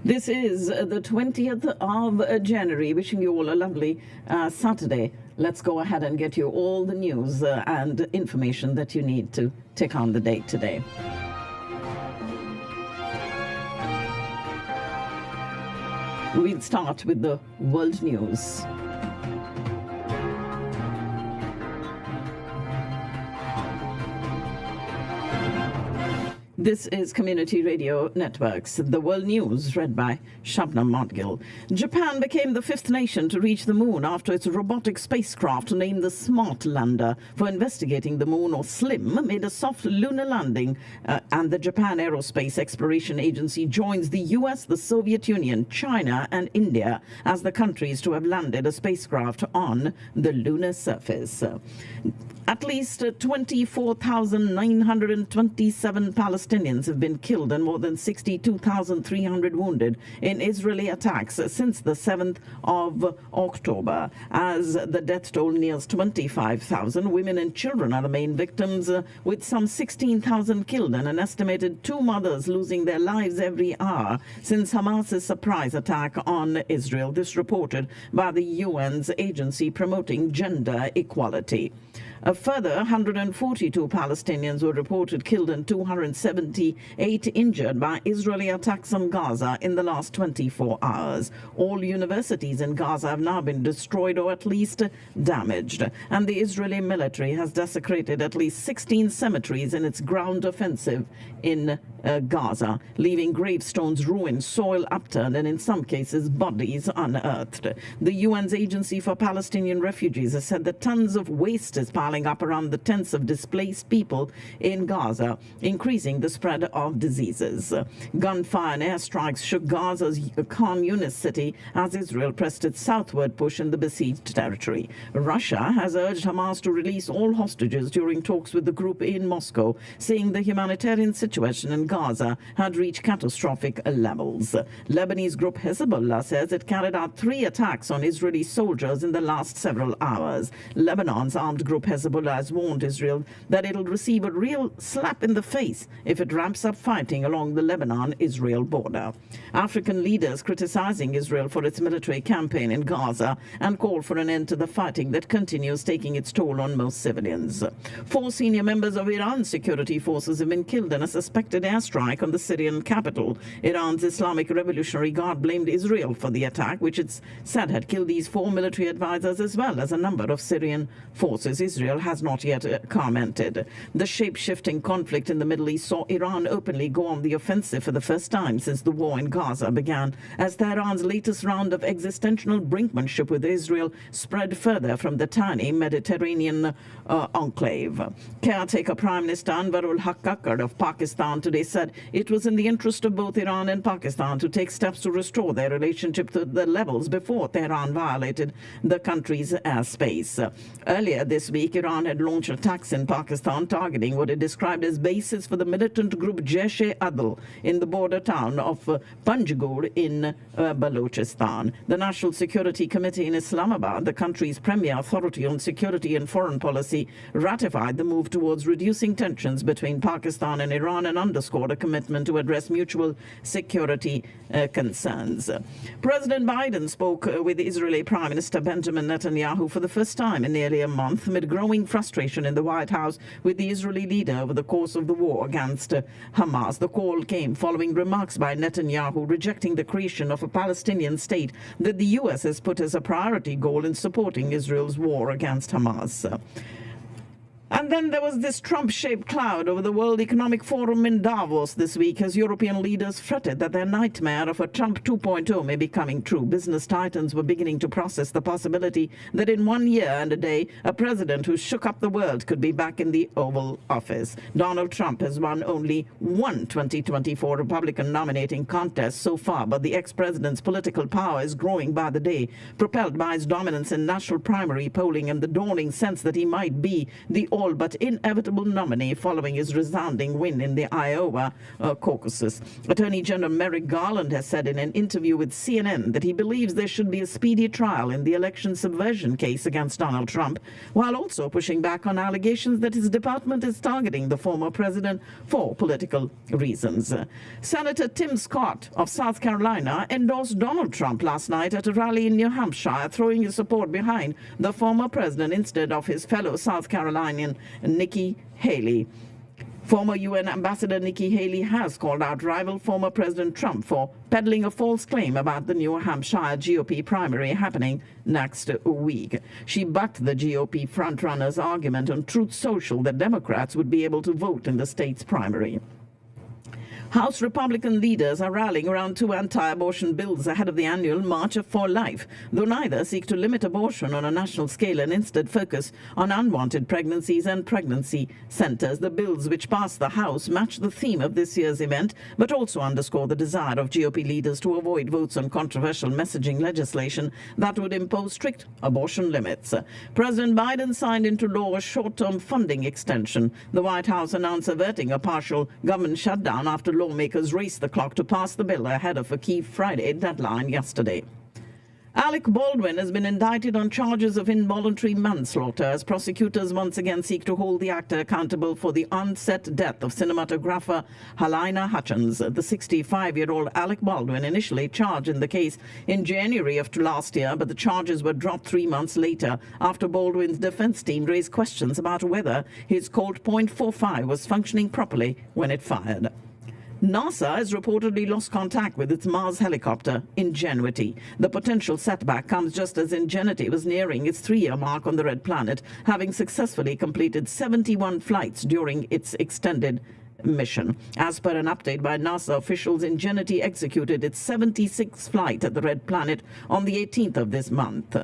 This is the 20th of January. Wishing you all a lovely Saturday. Let's go ahead and get you all the news and information that you need to take on the day today. We'll start with the world news. This is Community Radio Networks. The World News, read by Shabnam Modgil. Japan became the fifth nation to reach the moon after its robotic spacecraft named the Smart Lander for investigating the moon, or SLIM, made a soft lunar landing. And the Japan Aerospace Exploration Agency joins the US, the Soviet Union, China, and India as the countries to have landed a spacecraft on the lunar surface. At least 24,927 Palestinians have been killed and more than 62,300 wounded in Israeli attacks since the 7th of October. As the death toll nears 25,000, women and children are the main victims, with some 16,000 killed and an estimated 2 mothers losing their lives every hour since Hamas's surprise attack on Israel. This reported by the UN's agency promoting gender equality. A further 142 Palestinians were reported killed and 278 injured by Israeli attacks on Gaza in the last 24 hours. All universities in Gaza have now been destroyed or at least damaged, and the Israeli military has desecrated at least 16 cemeteries in its ground offensive in Gaza, leaving gravestones ruined, soil upturned, and in some cases bodies unearthed. The UN's Agency for Palestinian Refugees has said that tons of waste is piling up around the tents of displaced people in Gaza, increasing the spread of diseases. Gunfire and airstrikes shook Gaza's Khan Yunis city as Israel pressed its southward push in the besieged territory. Russia has urged Hamas to release all hostages during talks with the group in Moscow, saying the humanitarian situation in Gaza had reached catastrophic levels. Lebanese group Hezbollah says it carried out 3 attacks on Israeli soldiers in the last several hours. Lebanon's armed group Hezbollah has warned Israel that it'll receive a real slap in the face if it ramps up fighting along the Lebanon-Israel border. African leaders criticizing Israel for its military campaign in Gaza and call for an end to the fighting that continues taking its toll on most civilians. 4 senior members of Iran's security forces have been killed in a suspected airstrike on the Syrian capital. Iran's Islamic Revolutionary Guard blamed Israel for the attack, which it's said had killed these 4 military advisors as well as a number of Syrian forces. Israel has not yet commented. The shape-shifting conflict in the Middle East saw Iran openly go on the offensive for the first time since the war in Gaza began, as Tehran's latest round of existential brinkmanship with Israel spread further from the tiny Mediterranean enclave. Caretaker Prime Minister Anwarul Haque of Pakistan today said it was in the interest of both Iran and Pakistan to take steps to restore their relationship to the levels before Tehran violated the country's airspace. Earlier this week, Iran had launched attacks in Pakistan targeting what it described as bases for the militant group Jaish-e-Adl in the border town of Panjgur in Balochistan. The National Security Committee in Islamabad, the country's premier authority on security and foreign policy, ratified the move towards reducing tensions between Pakistan and Iran and underscored a commitment to address mutual security concerns. President Biden spoke with Israeli Prime Minister Benjamin Netanyahu for the first time in nearly a month amid growing frustration in the White House with the Israeli leader over the course of the war against Hamas. The call came following remarks by Netanyahu rejecting the creation of a Palestinian state that the U.S. has put as a priority goal in supporting Israel's war against Hamas. And then there was this Trump-shaped cloud over the World Economic Forum in Davos this week as European leaders fretted that their nightmare of a Trump 2.0 may be coming true. Business titans were beginning to process the possibility that in 1 year and a day, a president who shook up the world could be back in the Oval Office. Donald Trump has won only one 2024 Republican nominating contest so far, but the ex-president's political power is growing by the day, propelled by his dominance in national primary polling and the dawning sense that he might be the small but inevitable nominee following his resounding win in the Iowa caucuses. Attorney General Merrick Garland has said in an interview with CNN that he believes there should be a speedy trial in the election subversion case against Donald Trump, while also pushing back on allegations that his department is targeting the former president for political reasons. Senator Tim Scott of South Carolina endorsed Donald Trump last night at a rally in New Hampshire, throwing his support behind the former president instead of his fellow South Carolinian Nikki Haley. Former UN Ambassador Nikki Haley has called out rival former President Trump for peddling a false claim about the New Hampshire GOP primary happening next week. She bucked the GOP frontrunner's argument on Truth Social that Democrats would be able to vote in the state's primary. House Republican leaders are rallying around two anti-abortion bills ahead of the annual March for Life, though neither seek to limit abortion on a national scale and instead focus on unwanted pregnancies and pregnancy centers. The bills, which passed the House, match the theme of this year's event, but also underscore the desire of GOP leaders to avoid votes on controversial messaging legislation that would impose strict abortion limits. President Biden signed into law a short-term funding extension. The White House announced averting a partial government shutdown after lawmakers raced the clock to pass the bill ahead of a key Friday deadline yesterday. Alec Baldwin has been indicted on charges of involuntary manslaughter as prosecutors once again seek to hold the actor accountable for the on-set death of cinematographer Halyna Hutchins. The 65-year-old Alec Baldwin initially charged in the case in January of last year, but the charges were dropped 3 months later after Baldwin's defense team raised questions about whether his Colt .45 was functioning properly when it fired. NASA has reportedly lost contact with its Mars helicopter, Ingenuity. The potential setback comes just as Ingenuity was nearing its 3-year mark on the Red Planet, having successfully completed 71 flights during its extended mission. As per an update by NASA officials, Ingenuity executed its 76th flight at the Red Planet on the 18th of this month.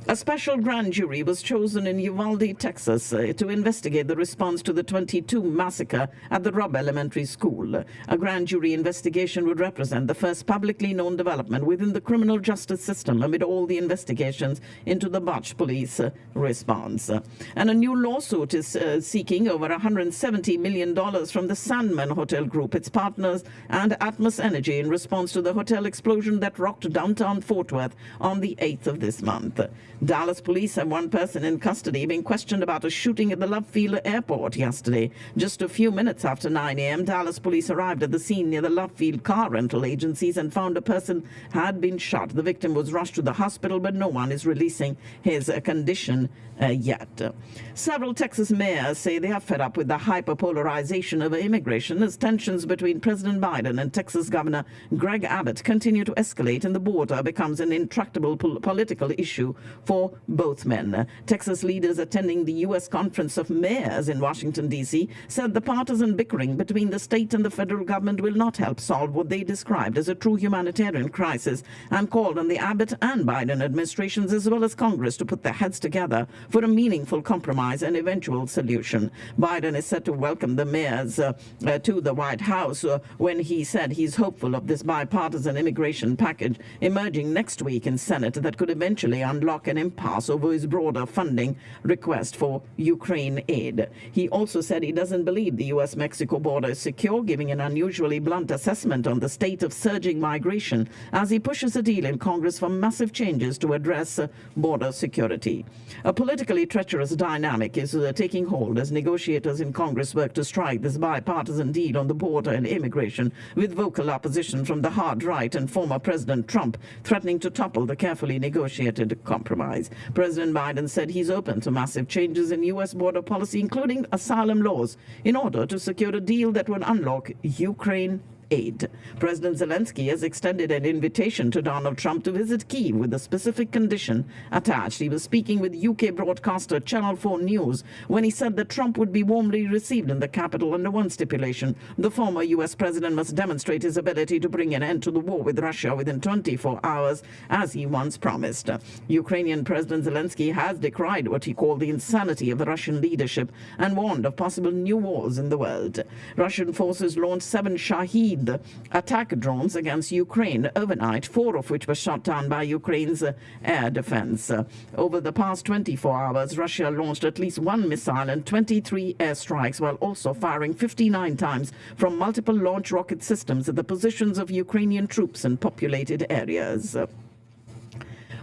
A special grand jury was chosen in Uvalde, Texas, to investigate the response to the 22 massacre at the Robb Elementary School. A grand jury investigation would represent the first publicly known development within the criminal justice system amid all the investigations into the botched police response. And a new lawsuit is seeking over $170 million from the Sandman Hotel Group, its partners, and Atmos Energy in response to the hotel explosion that rocked downtown Fort Worth on the 8th of this month. Dallas police have one person in custody being questioned about a shooting at the Love Field airport yesterday. Just a few minutes after 9 a.m., Dallas police arrived at the scene near the Love Field car rental agencies and found a person had been shot. The victim was rushed to the hospital, but no one is releasing his condition yet. Several Texas mayors say they are fed up with the hyperpolarization over immigration as tensions between President Biden and Texas Governor Greg Abbott continue to escalate and the border becomes an intractable political issue for both men. Texas leaders attending the U.S. Conference of Mayors in Washington, D.C. said the partisan bickering between the state and the federal government will not help solve what they described as a true humanitarian crisis and called on the Abbott and Biden administrations as well as Congress to put their heads together for a meaningful compromise and eventual solution. Biden is set to welcome the mayors to the White House when he said he's hopeful of this bipartisan immigration package emerging next week in Senate that could eventually unlock an impasse over his broader funding request for Ukraine aid. He also said he doesn't believe the U.S.-Mexico border is secure, giving an unusually blunt assessment on the state of surging migration as he pushes a deal in Congress for massive changes to address border security. A politically treacherous dynamic is taking hold as negotiators in Congress work to strike this bipartisan deal on the border and immigration, with vocal opposition from the hard right and former President Trump threatening to topple the carefully negotiated compromise. President Biden said he's open to massive changes in U.S. border policy, including asylum laws, in order to secure a deal that would unlock Ukraine aid. President Zelensky has extended an invitation to Donald Trump to visit Kyiv with a specific condition attached. He was speaking with UK broadcaster Channel 4 News when he said that Trump would be warmly received in the capital under one stipulation: the former US president must demonstrate his ability to bring an end to the war with Russia within 24 hours, as he once promised. Ukrainian President Zelensky has decried what he called the insanity of the Russian leadership and warned of possible new wars in the world. Russian forces launched 7 Shahed deployed attack drones against Ukraine overnight, 4 of which were shot down by Ukraine's air defense. Over the past 24 hours, Russia launched at least 1 missile and 23 airstrikes, while also firing 59 times from multiple launch rocket systems at the positions of Ukrainian troops in populated areas.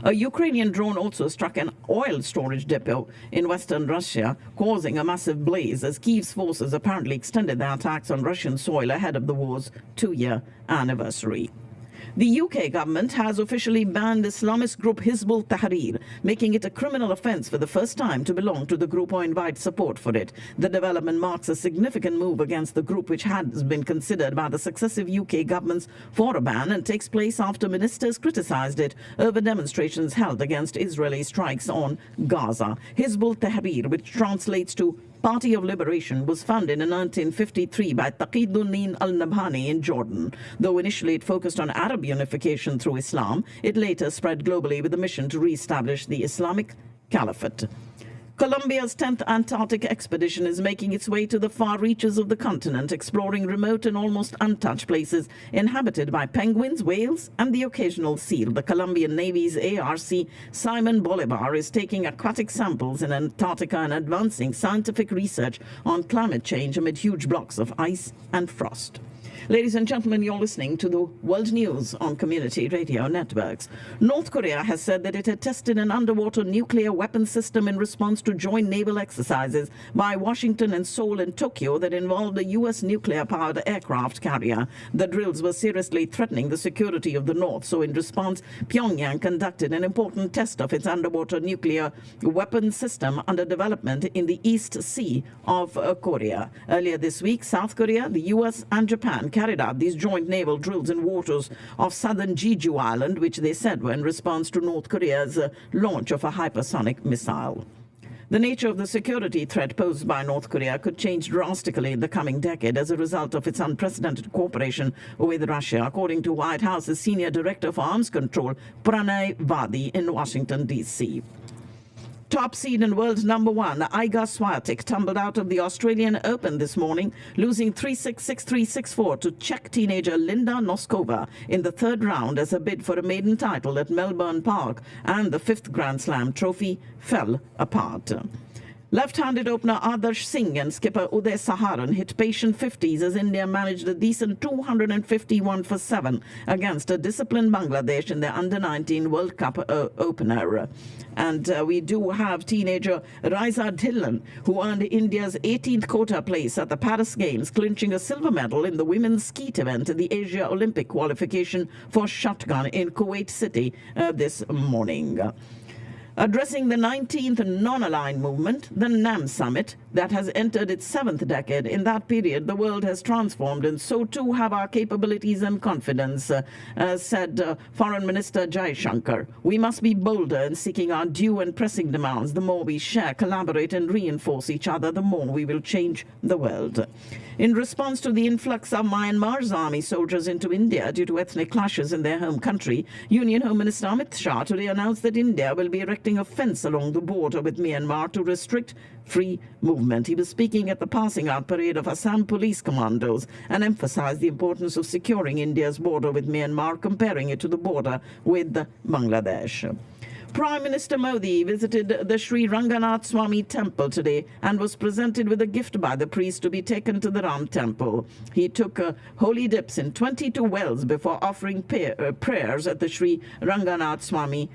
A Ukrainian drone also struck an oil storage depot in western Russia, causing a massive blaze as Kyiv's forces apparently extended their attacks on Russian soil ahead of the war's 2-year anniversary. The UK government has officially banned Islamist group Hizbut Tahrir, making it a criminal offence for the first time to belong to the group or invite support for it. The development marks a significant move against the group, which has been considered by the successive UK governments for a ban, and takes place after ministers criticised it over demonstrations held against Israeli strikes on Gaza. Hizbut Tahrir, which translates to Party of Liberation, was founded in 1953 by Taqiyuddin al-Nabhani in Jordan. Though initially it focused on Arab unification through Islam, it later spread globally with the mission to re-establish the Islamic Caliphate. Colombia's 10th Antarctic expedition is making its way to the far reaches of the continent, exploring remote and almost untouched places inhabited by penguins, whales, and the occasional seal. The Colombian Navy's ARC Simon Bolivar is taking aquatic samples in Antarctica and advancing scientific research on climate change amid huge blocks of ice and frost. Ladies and gentlemen, you're listening to the World News on Community Radio Networks. North Korea has said that it had tested an underwater nuclear weapons system in response to joint naval exercises by Washington and Seoul and Tokyo that involved a U.S. nuclear-powered aircraft carrier. The drills were seriously threatening the security of the North, so in response, Pyongyang conducted an important test of its underwater nuclear weapons system under development in the East Sea of Korea. Earlier this week, South Korea, the U.S. and Japan carried out these joint naval drills in waters of southern Jeju Island, which they said were in response to North Korea's launch of a hypersonic missile. The nature of the security threat posed by North Korea could change drastically in the coming decade as a result of its unprecedented cooperation with Russia, according to White House's Senior Director for Arms Control, Pranay Vadi, in Washington, D.C. Top seed and world number 1, Iga Swiatek, tumbled out of the Australian Open this morning, losing 3-6, 6-3, 6-4 to Czech teenager Linda Noskova in the 3rd round as a bid for a maiden title at Melbourne Park, and the 5th Grand Slam trophy fell apart. Left-handed opener Adarsh Singh and skipper Uday Saharan hit patient 50s as India managed a decent 251 for 7 against a disciplined Bangladesh in their Under-19 World Cup opener. And we do have teenager Raisa Dhillon, who earned India's 18th quota place at the Paris Games, clinching a silver medal in the women's skeet event at the Asia Olympic qualification for shotgun in Kuwait City this morning. Addressing the 19th non-aligned movement, the NAM summit, that has entered its 7th decade. In that period, the world has transformed, and so too have our capabilities and confidence, said Foreign Minister Jaishankar. We must be bolder in seeking our due and pressing demands. The more we share, collaborate, and reinforce each other, the more we will change the world. In response to the influx of Myanmar's army soldiers into India due to ethnic clashes in their home country, Union Home Minister Amit Shah today announced that India will be erecting a fence along the border with Myanmar to restrict free movement. He was speaking at the passing out parade of Assam police commandos and emphasized the importance of securing India's border with Myanmar, comparing it to the border with Bangladesh. Prime Minister Modi visited the Sri Ranganath Swami temple today and was presented with a gift by the priest to be taken to the Ram temple. He took holy dips in 22 wells before offering prayers at the Sri Ranganath Swami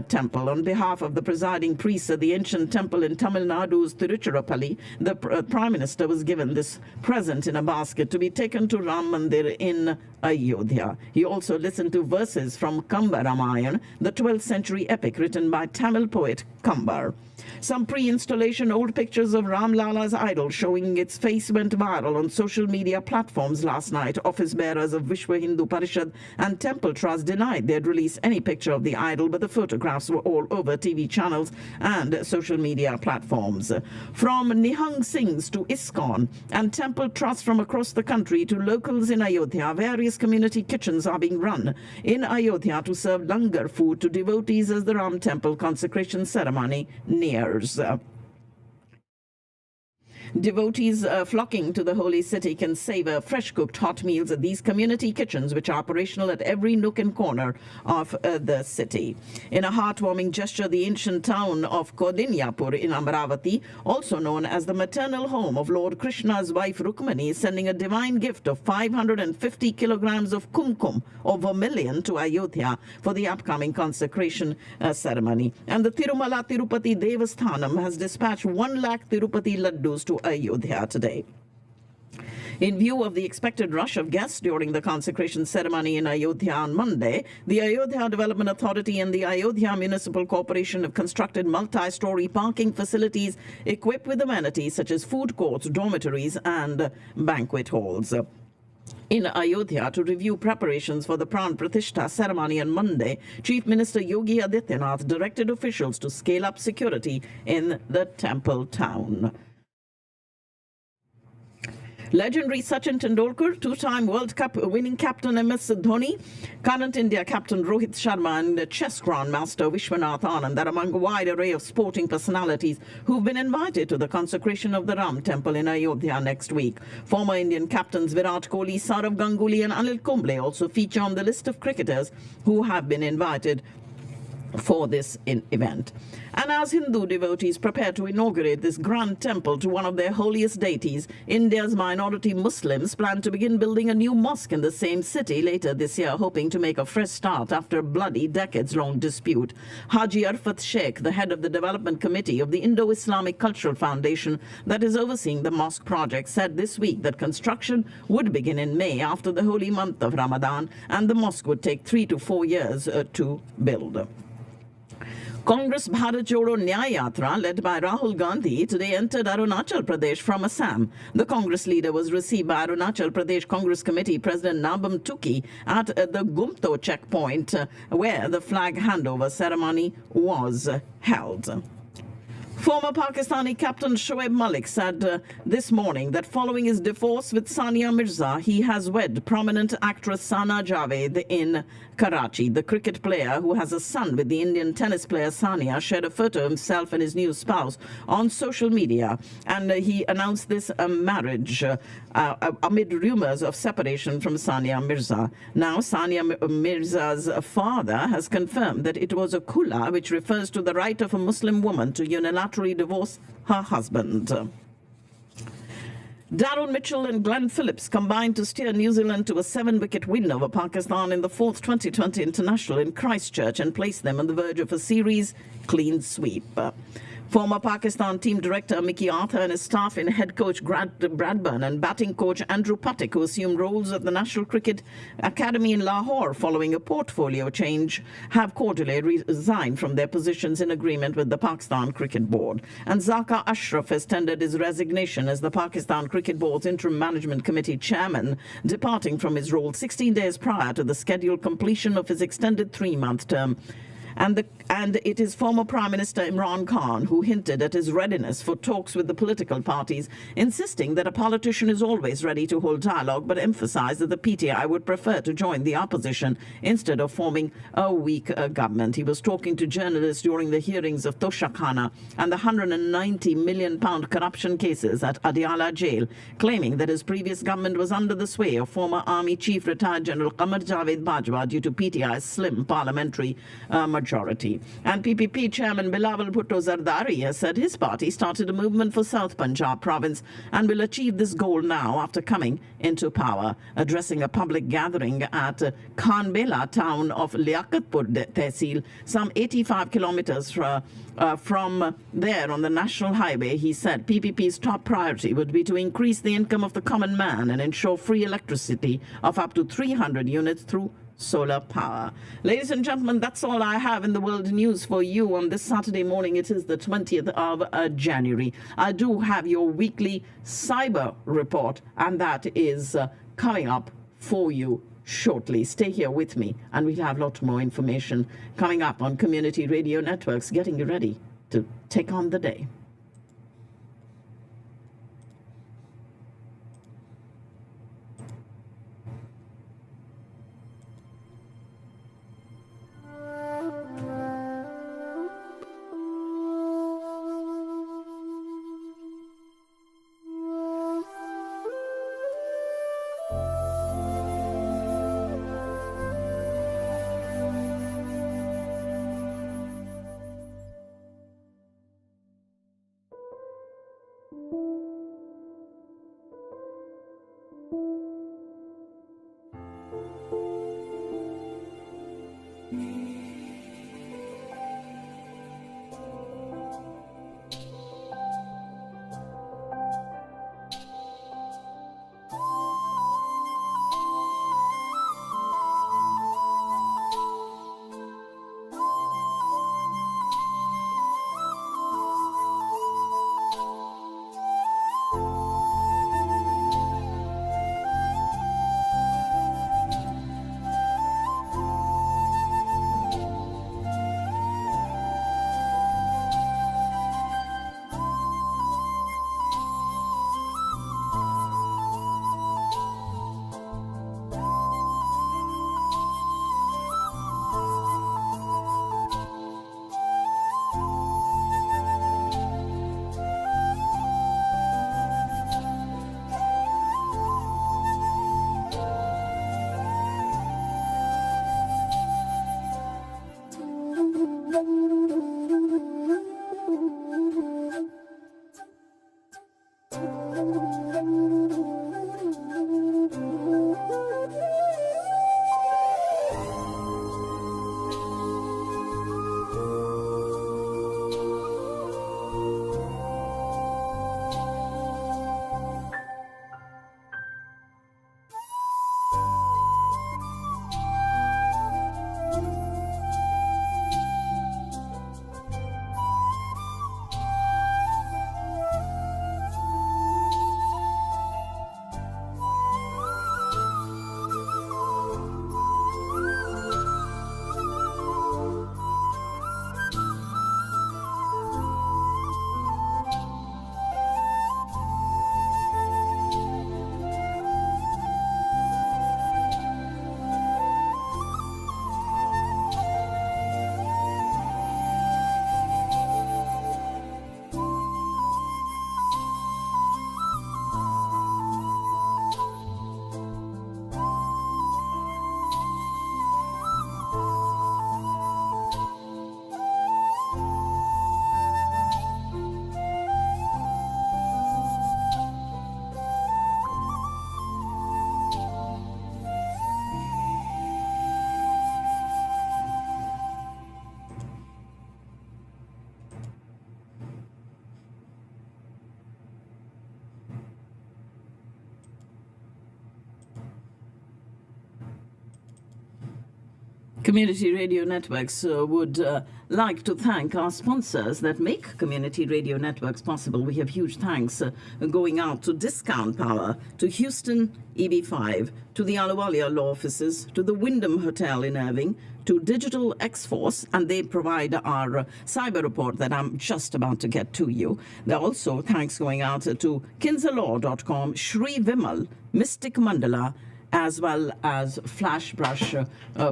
temple. On behalf of the presiding priests at the ancient temple in Tamil Nadu's Tiruchirappalli, the Prime Minister was given this present in a basket to be taken to Ram Mandir in Ayodhya. He also listened to verses from Kamba Ramayana, the 12th century epic written by Tamil poet Kambar. Some pre-installation old pictures of Ram Lala's idol showing its face went viral on social media platforms last night. Office bearers of Vishwa Hindu Parishad and Temple Trust denied they'd release any picture of the idol, but the photographs were all over TV channels and social media platforms. From Nihang Singhs to ISKCON and Temple Trust from across the country to locals in Ayodhya, various community kitchens are being run in Ayodhya to serve langar food to devotees as the Ram Temple consecration ceremony nears. Devotees flocking to the holy city can savor fresh-cooked hot meals at these community kitchens, which are operational at every nook and corner of the city. In a heartwarming gesture, the ancient town of Kaudinyapur in Amravati, also known as the maternal home of Lord Krishna's wife Rukmani, is sending a divine gift of 550 kilograms of kumkum, or vermilion, to Ayodhya for the upcoming consecration ceremony. And the Tirumala Tirupati Devasthanam has dispatched 1 lakh Tirupati laddus to Ayodhya today. In view of the expected rush of guests during the consecration ceremony in Ayodhya on Monday, the Ayodhya Development Authority and the Ayodhya Municipal Corporation have constructed multi-story parking facilities equipped with amenities such as food courts, dormitories, and banquet halls. In Ayodhya, to review preparations for the Pran Pratishtha ceremony on Monday, Chief Minister Yogi Adityanath directed officials to scale up security in the temple town. Legendary Sachin Tendulkar, two-time World Cup winning captain MS Dhoni, current India captain Rohit Sharma, and chess grandmaster Vishwanath Anand are among a wide array of sporting personalities who've been invited to the consecration of the Ram Temple in Ayodhya next week. Former Indian captains Virat Kohli, Saurav Ganguly and Anil Kumble also feature on the list of cricketers who have been invited for this event. And as Hindu devotees prepare to inaugurate this grand temple to one of their holiest deities, India's minority Muslims plan to begin building a new mosque in the same city later this year, hoping to make a fresh start after a bloody decades-long dispute. Haji Arfat Sheikh, the head of the development committee of the Indo-Islamic Cultural Foundation that is overseeing the mosque project, said this week that construction would begin in May after the holy month of Ramadan, and the mosque would take 3 to 4 years to build. Congress Bharat Jodo Nyaya Yatra, led by Rahul Gandhi, today entered Arunachal Pradesh from Assam. The Congress leader was received by Arunachal Pradesh Congress Committee President Nabam Tuki at the Gumto checkpoint, where the flag handover ceremony was held. Former Pakistani captain Shoaib Malik said this morning that following his divorce with Sania Mirza, he has wed prominent actress Sana Javed in Karachi. The cricket player, who has a son with the Indian tennis player Sania, shared a photo of himself and his new spouse on social media, and he announced this marriage amid rumors of separation from Sania Mirza. Now, Sania Mirza's father has confirmed that it was a khula, which refers to the right of a Muslim woman to unilaterally divorce her husband. Darren Mitchell and Glenn Phillips combined to steer New Zealand to a 7-wicket win over Pakistan in the 4th 2020 International in Christchurch and placed them on the verge of a series clean sweep. Former Pakistan team director Mickey Arthur and his staff in head coach Bradburn and batting coach Andrew Patik, who assumed roles at the National Cricket Academy in Lahore following a portfolio change, have cordially resigned from their positions in agreement with the Pakistan Cricket Board. And Zaka Ashraf has tendered his resignation as the Pakistan Cricket Board's interim management committee chairman, departing from his role 16 days prior to the scheduled completion of his extended 3-month term. And it is former Prime Minister Imran Khan who hinted at his readiness for talks with the political parties, insisting that a politician is always ready to hold dialogue, but emphasized that the PTI would prefer to join the opposition instead of forming a weak government. He was talking to journalists during the hearings of Toshakhana and the £190 million corruption cases at Adiala jail, claiming that his previous government was under the sway of former Army Chief retired General Qamar Javed Bajwa due to PTI's slim parliamentary majority. And PPP Chairman Bilawal Bhutto Zardari has said his party started a movement for South Punjab province and will achieve this goal now after coming into power. Addressing a public gathering at Khanbela town of Liakatpur Tehsil, some 85 kilometers from there on the national highway, he said PPP's top priority would be to increase the income of the common man and ensure free electricity of up to 300 units through solar power. Ladies and gentlemen, that's all I have in the world news for you on this Saturday morning. It is the 20th of January. I do have your weekly cyber report, and that is coming up for you shortly. Stay here with me, and we'll have a lot more information coming up on community radio networks, getting you ready to take on the day. Community Radio Networks would like to thank our sponsors that make Community Radio Networks possible. We have huge thanks going out to Discount Power, to Houston EB5, to the Ahluwalia Law Offices, to the Wyndham Hotel in Irving, to Digital X-Force, and they provide our cyber report that I'm just about to get to you. There are also thanks going out to kinzalaw.com, Shri Vimal, Mystic Mandala, as well as Flashbrush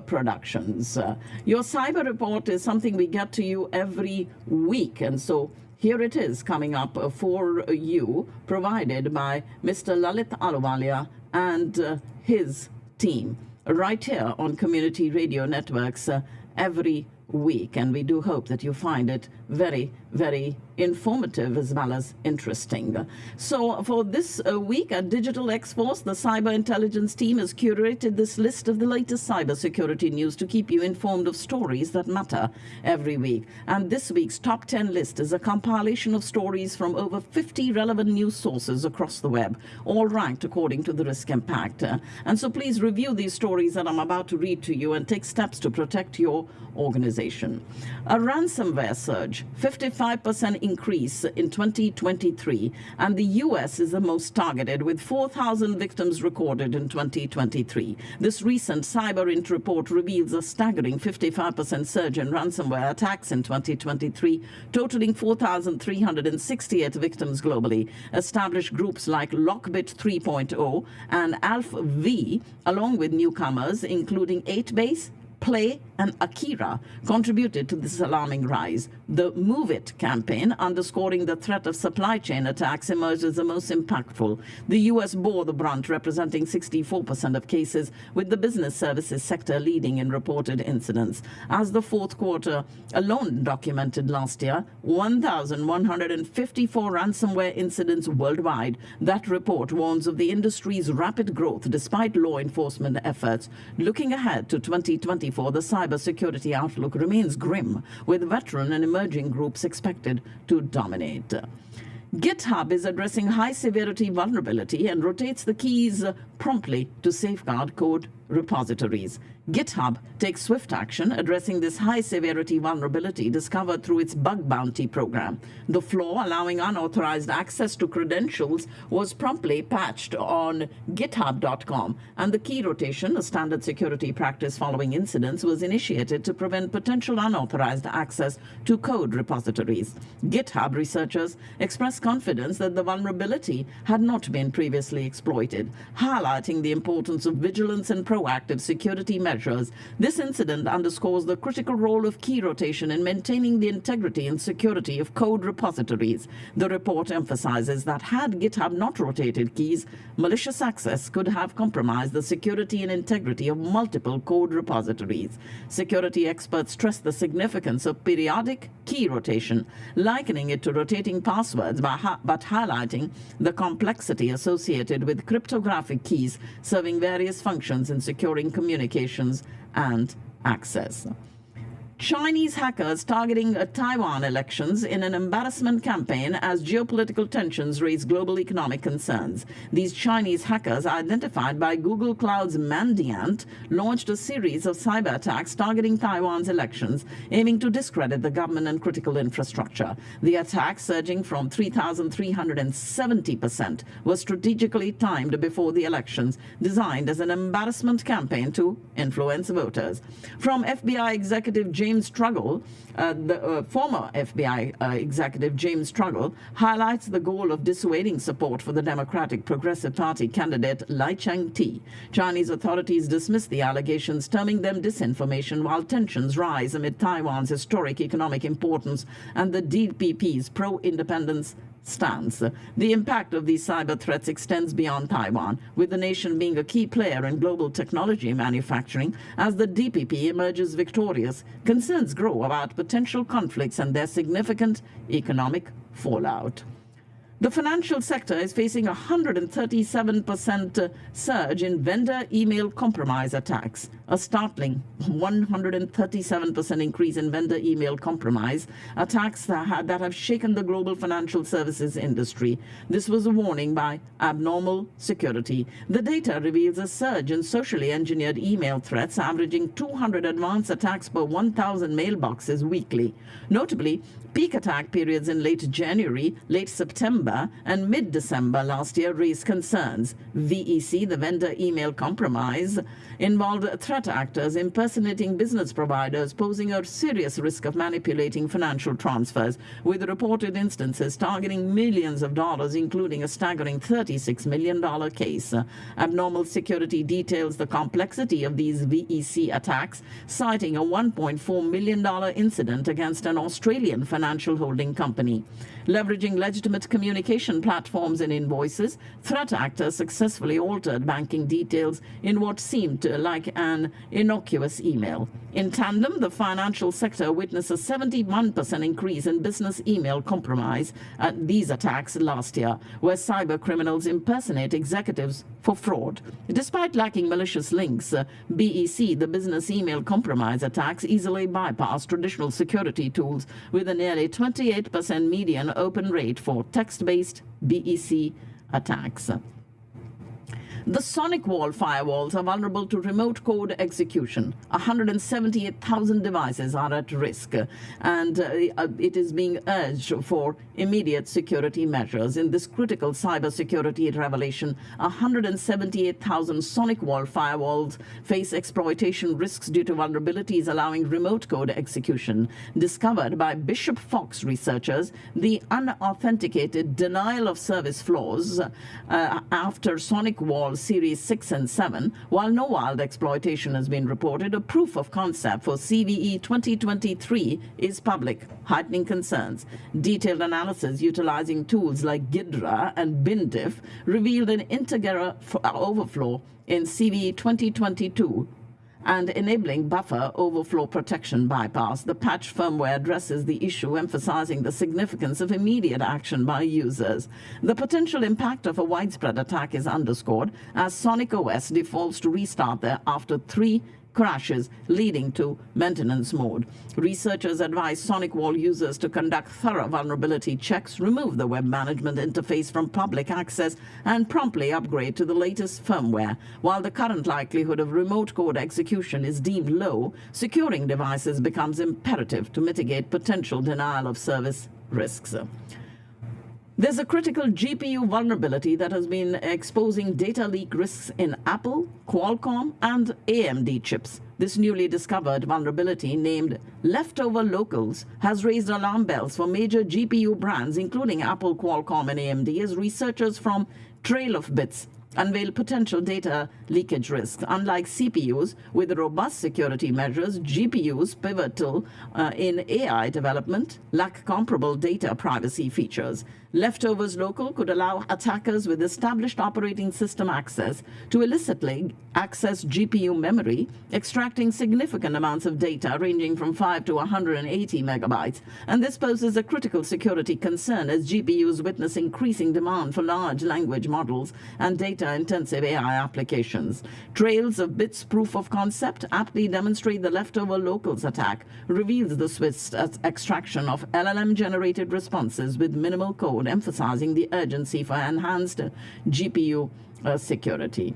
Productions. Your cyber report is something we get to you every week, and so here it is coming up for you, provided by Mr. Lalit Ahluwalia and his team, right here on Community Radio Networks every week. And we do hope that you find it very, very informative as well as interesting. So for this week at Digital X-Force, the cyber intelligence team has curated this list of the latest cybersecurity news to keep you informed of stories that matter every week. And this week's top 10 list is a compilation of stories from over 50 relevant news sources across the web, all ranked according to the risk impact. And so please review these stories that I'm about to read to you and take steps to protect your organization. A ransomware surge, 55% increase in 2023, and the U.S. is the most targeted, with 4,000 victims recorded in 2023. This recent CyberInt report reveals a staggering 55% surge in ransomware attacks in 2023, totaling 4,368 victims globally. Established groups like Lockbit 3.0 and ALF-V, along with newcomers including 8base, Play, and Akira, contributed to this alarming rise. The Move It campaign, underscoring the threat of supply chain attacks, emerged as the most impactful. The U.S. bore the brunt, representing 64% of cases, with the business services sector leading in reported incidents. As the fourth quarter alone documented last year, 1,154 ransomware incidents worldwide. That report warns of the industry's rapid growth despite law enforcement efforts. Looking ahead to 2024, the cybersecurity outlook remains grim, with veteran and emerging groups expected to dominate. GitHub is addressing high-severity vulnerability and rotates the keys promptly to safeguard code repositories. GitHub takes swift action addressing this high-severity vulnerability discovered through its bug bounty program. The flaw, allowing unauthorized access to credentials, was promptly patched on github.com, and the key rotation, a standard security practice following incidents, was initiated to prevent potential unauthorized access to code repositories. GitHub researchers expressed confidence that the vulnerability had not been previously exploited, highlighting the importance of vigilance and proactive security measures. This incident underscores the critical role of key rotation in maintaining the integrity and security of code repositories. The report emphasizes that had GitHub not rotated keys, malicious access could have compromised the security and integrity of multiple code repositories. Security experts stress the significance of periodic key rotation, likening it to rotating passwords, but highlighting the complexity associated with cryptographic keys serving various functions in securing communications and access. Chinese hackers targeting Taiwan elections in an embarrassment campaign as geopolitical tensions raise global economic concerns. These Chinese hackers, identified by Google Cloud's Mandiant, launched a series of cyber attacks targeting Taiwan's elections, aiming to discredit the government and critical infrastructure. The attack, surging from 3,370%, was strategically timed before the elections, designed as an embarrassment campaign to influence voters. From FBI Executive James Struggle, the former FBI executive James Struggle, highlights the goal of dissuading support for the Democratic Progressive Party candidate Lai Chang-te. Chinese authorities dismissed the allegations, terming them disinformation, while tensions rise amid Taiwan's historic economic importance and the DPP's pro-independence stance. The impact of these cyber threats extends beyond Taiwan, with the nation being a key player in global technology manufacturing. As the DPP emerges victorious, concerns grow about potential conflicts and their significant economic fallout. The financial sector is facing a 137% surge in vendor email compromise attacks, a startling 137% increase in vendor email compromise attacks that have shaken the global financial services industry. This was a warning by Abnormal Security. The data reveals a surge in socially engineered email threats, averaging 200 advanced attacks per 1,000 mailboxes weekly. Notably, peak attack periods in late January, late September, and mid-December last year raised concerns. VEC, the vendor email compromise, involved threat actors impersonating business providers, posing a serious risk of manipulating financial transfers, with reported instances targeting millions of dollars, including a staggering $36 million case. Abnormal Security details the complexity of these VEC attacks, citing a $1.4 million incident against an Australian financial holding company. Leveraging legitimate communication platforms and invoices, threat actors successfully altered banking details in what seemed like an innocuous email. In tandem, the financial sector witnessed a 71% increase in business email compromise at these attacks last year, where cyber criminals impersonate executives for fraud. Despite lacking malicious links, BEC, the business email compromise attacks, easily bypass traditional security tools with a nearly 28% median open rate for text-based BEC attacks. The sonic wall firewalls are vulnerable to remote code execution. 178,000 devices are at risk, and it is being urged for immediate security measures. In this critical cybersecurity revelation, 178,000 sonic wall firewalls face exploitation risks due to vulnerabilities allowing remote code execution. Discovered by Bishop Fox researchers, the unauthenticated denial of service flaws after sonic wall Series 6 and 7, while no wild exploitation has been reported, a proof of concept for CVE 2023 is public, heightening concerns. Detailed analysis utilizing tools like GIDRA and BinDiff revealed an integer overflow in CVE 2022 and enabling buffer overflow protection bypass. The patch firmware addresses the issue, emphasizing the significance of immediate action by users. The potential impact of a widespread attack is underscored as Sonic OS defaults to restart there after 3 crashes, leading to maintenance mode. Researchers advise Sonic Wall users to conduct thorough vulnerability checks, remove the web management interface from public access, and promptly upgrade to the latest firmware. While the current likelihood of remote code execution is deemed low, securing devices becomes imperative to mitigate potential denial of service risks. There's a critical GPU vulnerability that has been exposing data leak risks in Apple, Qualcomm, and AMD chips. This newly discovered vulnerability, named Leftover Locals, has raised alarm bells for major GPU brands, including Apple, Qualcomm, and AMD, as researchers from Trail of Bits unveil potential data leakage risks. Unlike CPUs, with robust security measures, GPUs, pivotal in AI development, lack comparable data privacy features. Leftovers Local could allow attackers with established operating system access to illicitly access GPU memory, extracting significant amounts of data ranging from 5 to 180 megabytes. And this poses a critical security concern as GPUs witness increasing demand for large language models and data-intensive AI applications. Trails of Bits proof of concept aptly demonstrate the Leftover Locals attack reveals the swift extraction of LLM-generated responses with minimal code, emphasizing the urgency for enhanced GPU security.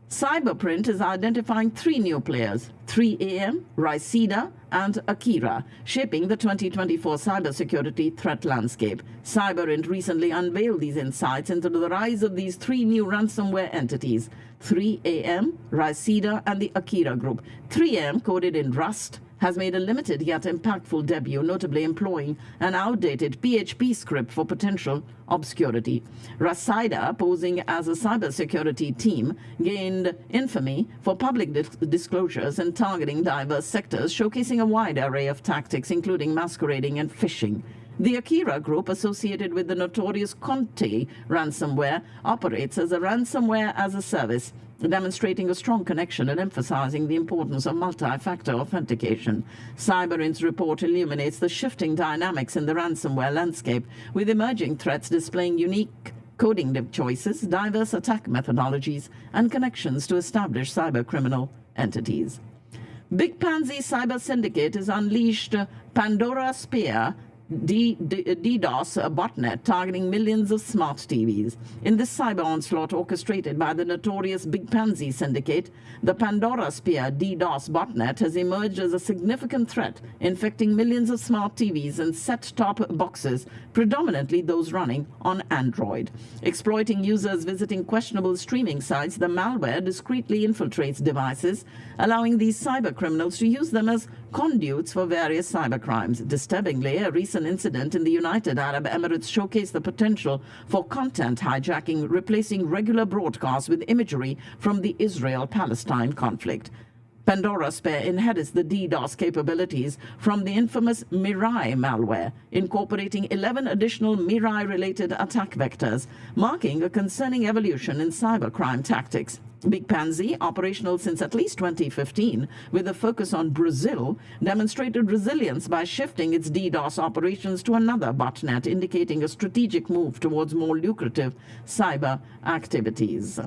Cyberprint is identifying 3 new players: 3AM, Rhysida, and Akira, shaping the 2024 cybersecurity threat landscape. Cyberprint recently unveiled these insights into the rise of these 3 new ransomware entities: 3AM, Rhysida, and the Akira Group. 3AM, coded in Rust, has made a limited yet impactful debut, notably employing an outdated PHP script for potential obscurity. Rhysida, posing as a cybersecurity team, gained infamy for public disclosures and targeting diverse sectors, showcasing a wide array of tactics, including masquerading and phishing. The Akira Group, associated with the notorious Conte ransomware, operates as a ransomware as a service, demonstrating a strong connection and emphasizing the importance of multi-factor authentication. Cyberin's report illuminates the shifting dynamics in the ransomware landscape, with emerging threats displaying unique coding choices, diverse attack methodologies, and connections to established cybercriminal entities. Big Pansy Cyber Syndicate has unleashed Pandora Spear DDoS botnet targeting millions of smart TVs. In this cyber onslaught orchestrated by the notorious Big Pansy Syndicate, the Pandora Spear DDoS botnet has emerged as a significant threat, infecting millions of smart TVs and set-top boxes, predominantly those running on Android. Exploiting users visiting questionable streaming sites, the malware discreetly infiltrates devices, allowing these cyber criminals to use them as conduits for various cybercrimes. Disturbingly, a recent incident in the United Arab Emirates showcased the potential for content hijacking, replacing regular broadcasts with imagery from the Israel-Palestine conflict. Pandora Spear inherits the DDoS capabilities from the infamous Mirai malware, incorporating 11 additional Mirai-related attack vectors, marking a concerning evolution in cybercrime tactics. Big Pansy, operational since at least 2015, with a focus on Brazil, demonstrated resilience by shifting its DDoS operations to another botnet, indicating a strategic move towards more lucrative cyber activities.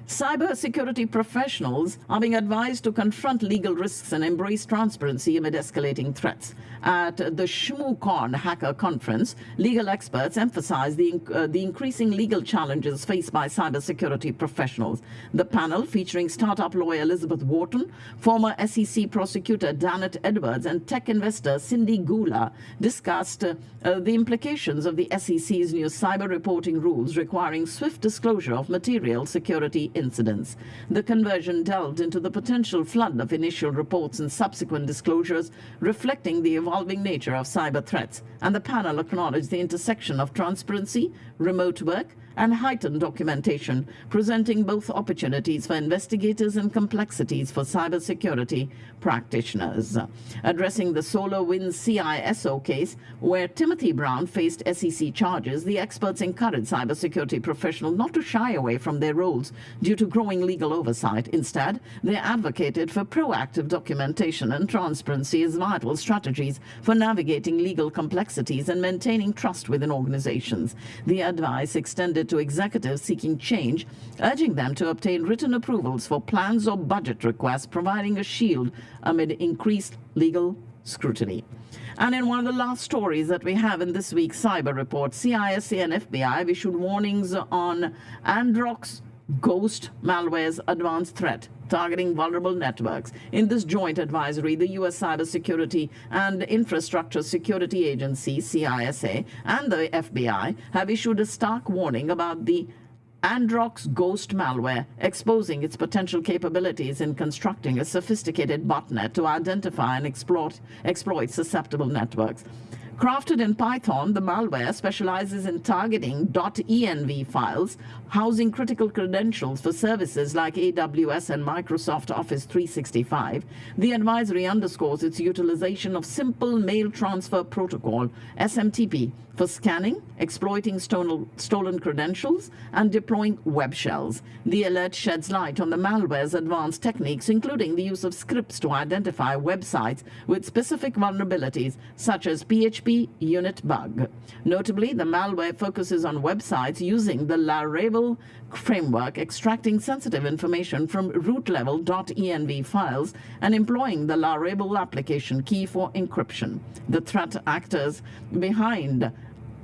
Cybersecurity professionals are being advised to confront legal risks and embrace transparency amid escalating threats. At the ShmooCon Hacker Conference, legal experts emphasized the increasing legal challenges faced by cybersecurity professionals. The panel, featuring startup lawyer Elizabeth Wharton, former SEC prosecutor Danet Edwards, and tech investor Cindy Gula, discussed the implications of the SEC's new cyber reporting rules requiring swift disclosure of material security incidents. The conversion delved into the potential flood of initial reports and subsequent disclosures, reflecting the evolving nature of cyber threats, and the panel acknowledged the intersection of transparency, remote work, and heightened documentation, presenting both opportunities for investigators and complexities for cybersecurity practitioners. Addressing the SolarWinds CISO case, where Timothy Brown faced SEC charges, the experts encouraged cybersecurity professionals not to shy away from their roles due to growing legal oversight. Instead, they advocated for proactive documentation and transparency as vital strategies for navigating legal complexities and maintaining trust within organizations. The advice extended to executives seeking change, urging them to obtain written approvals for plans or budget requests, providing a shield amid increased legal scrutiny. And in one of the last stories that we have in this week's cyber report, CISA and FBI have issued warnings on Androx Ghost malware's advanced threat targeting vulnerable networks. In this joint advisory, the U.S. Cybersecurity and Infrastructure Security Agency, CISA, and the FBI have issued a stark warning about the Androx Ghost malware, exposing its potential capabilities in constructing a sophisticated botnet to identify and exploit susceptible networks. Crafted in Python, the malware specializes in targeting .env files, housing critical credentials for services like AWS and Microsoft Office 365. The advisory underscores its utilization of Simple Mail Transfer Protocol, SMTP, for scanning, exploiting stolen credentials, and deploying web shells. The alert sheds light on the malware's advanced techniques, including the use of scripts to identify websites with specific vulnerabilities, such as PHP unit bug. Notably, the malware focuses on websites using the Laravel framework, extracting sensitive information from root-level .env files and employing the Laravel application key for encryption. The threat actors behind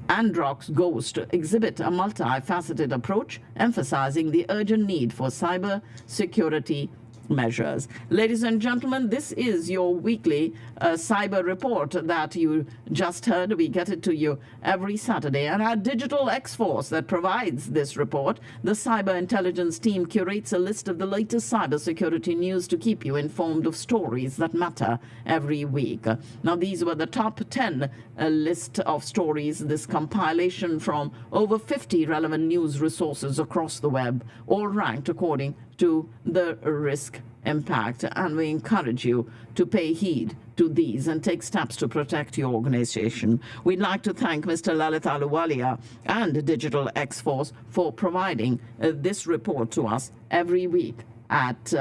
Androx Ghost exhibit a multifaceted approach, emphasizing the urgent need for cyber security measures. Ladies and gentlemen, this is your weekly cyber report that you just heard. We get it to you every Saturday. And our digital X-Force that provides this report, the cyber intelligence team, curates a list of the latest cybersecurity news to keep you informed of stories that matter every week. Now, these were the top 10 list of stories, this compilation from over 50 relevant news resources across the web, all ranked according to the risk impact. And we encourage you to pay heed to these and take steps to protect your organization. We'd like to thank Mr. Lalit Ahluwalia and Digital X-Force for providing this report to us every week at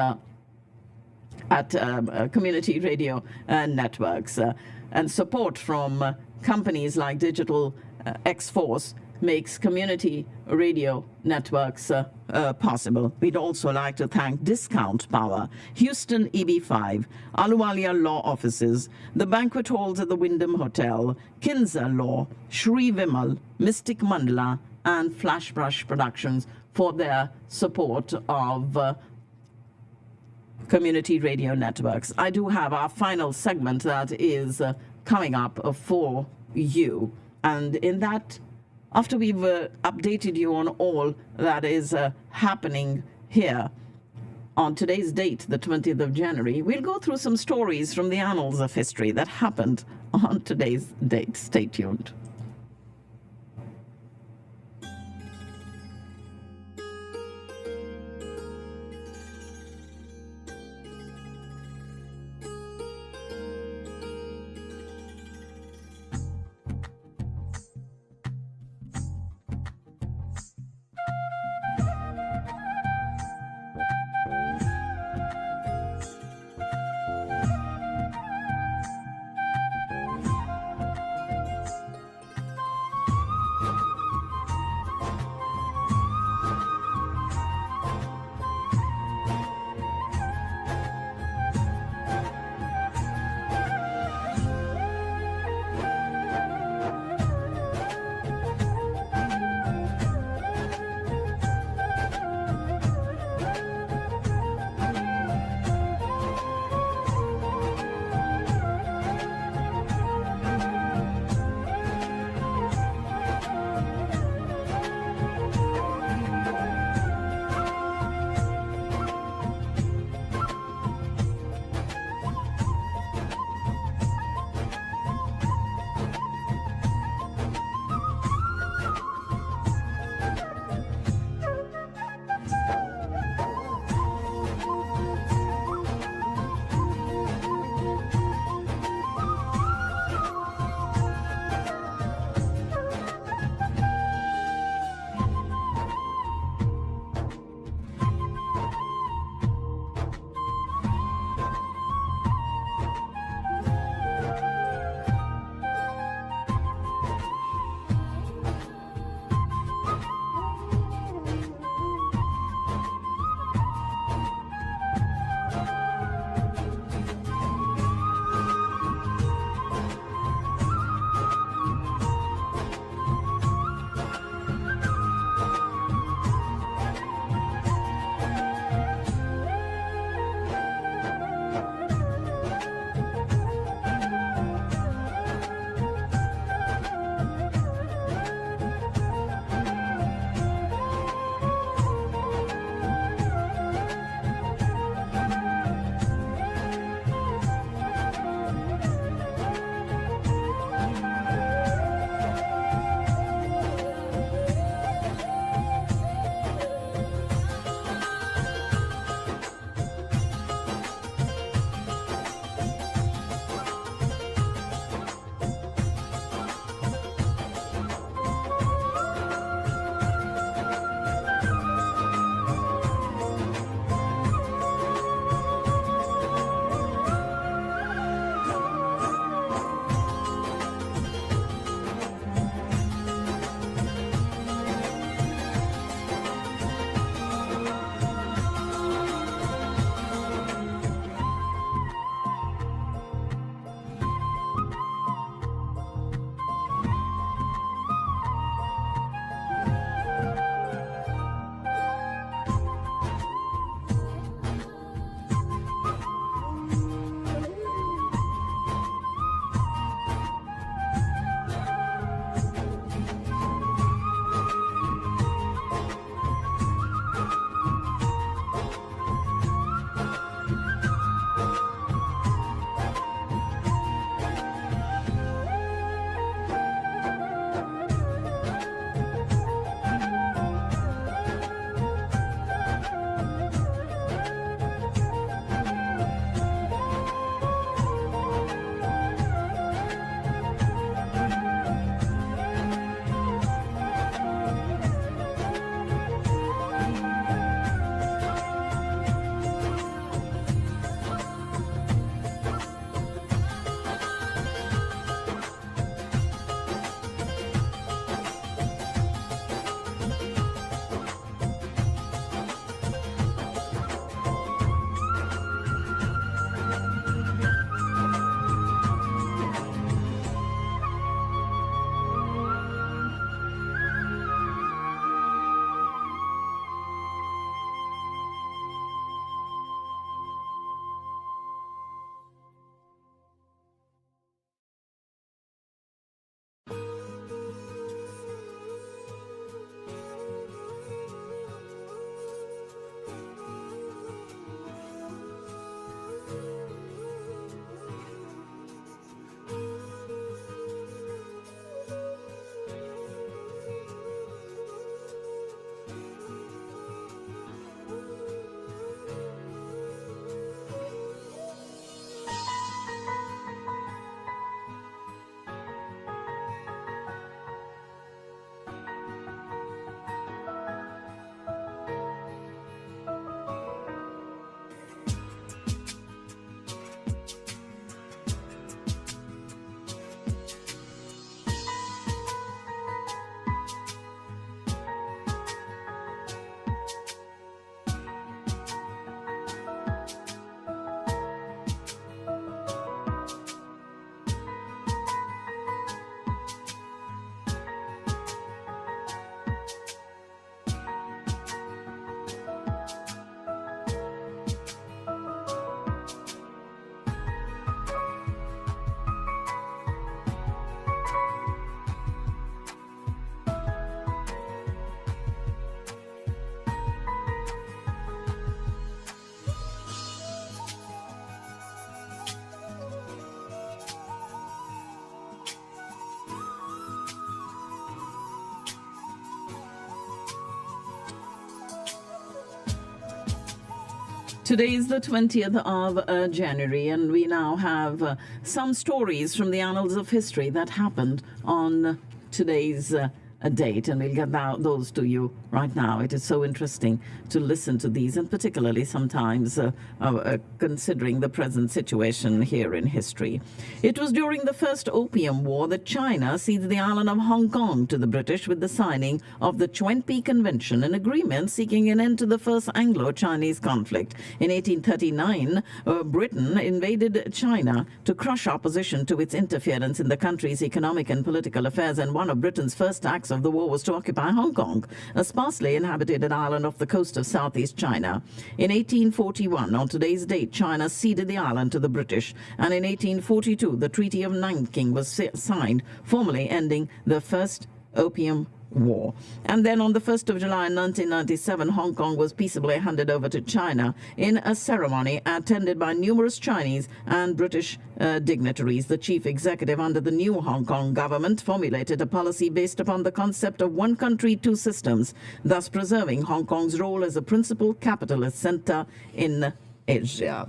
community radio networks. And support from companies like Digital X-Force makes community radio networks possible. We'd also like to thank Discount Power, Houston EB5, Ahluwalia Law Offices, the banquet halls at the Wyndham Hotel, Kinza Law, Shri Vimal, Mystic Mandala, and Flashbrush Productions for their support of community radio networks. I do have our final segment that is coming up for you. And in that, after we've updated you on all that is happening here on today's date, the 20th of January, we'll go through some stories from the annals of history that happened on today's date. Stay tuned. Today is the 20th of January, and we now have some stories from the annals of history that happened on today's date, and we'll get those to you right now. It is so interesting to listen to these, and particularly sometimes considering the present situation here in history. It was during the First Opium War that China ceded the island of Hong Kong to the British with the signing of the Twenty Convention, an agreement seeking an end to the First Anglo-Chinese conflict. In 1839, Britain invaded China to crush opposition to its interference in the country's economic and political affairs, and one of Britain's first acts of the war was to occupy Hong Kong, a sparsely inhabited island off the coast of southeast China. In 1841, on today's date, China ceded the island to the British, and in 1842, the Treaty of Nanking was signed, formally ending the First Opium War. And then on the 1st of July 1997, Hong Kong was peaceably handed over to China in a ceremony attended by numerous Chinese and British dignitaries. The chief executive under the new Hong Kong government formulated a policy based upon the concept of one country, two systems, thus preserving Hong Kong's role as a principal capitalist center in Asia.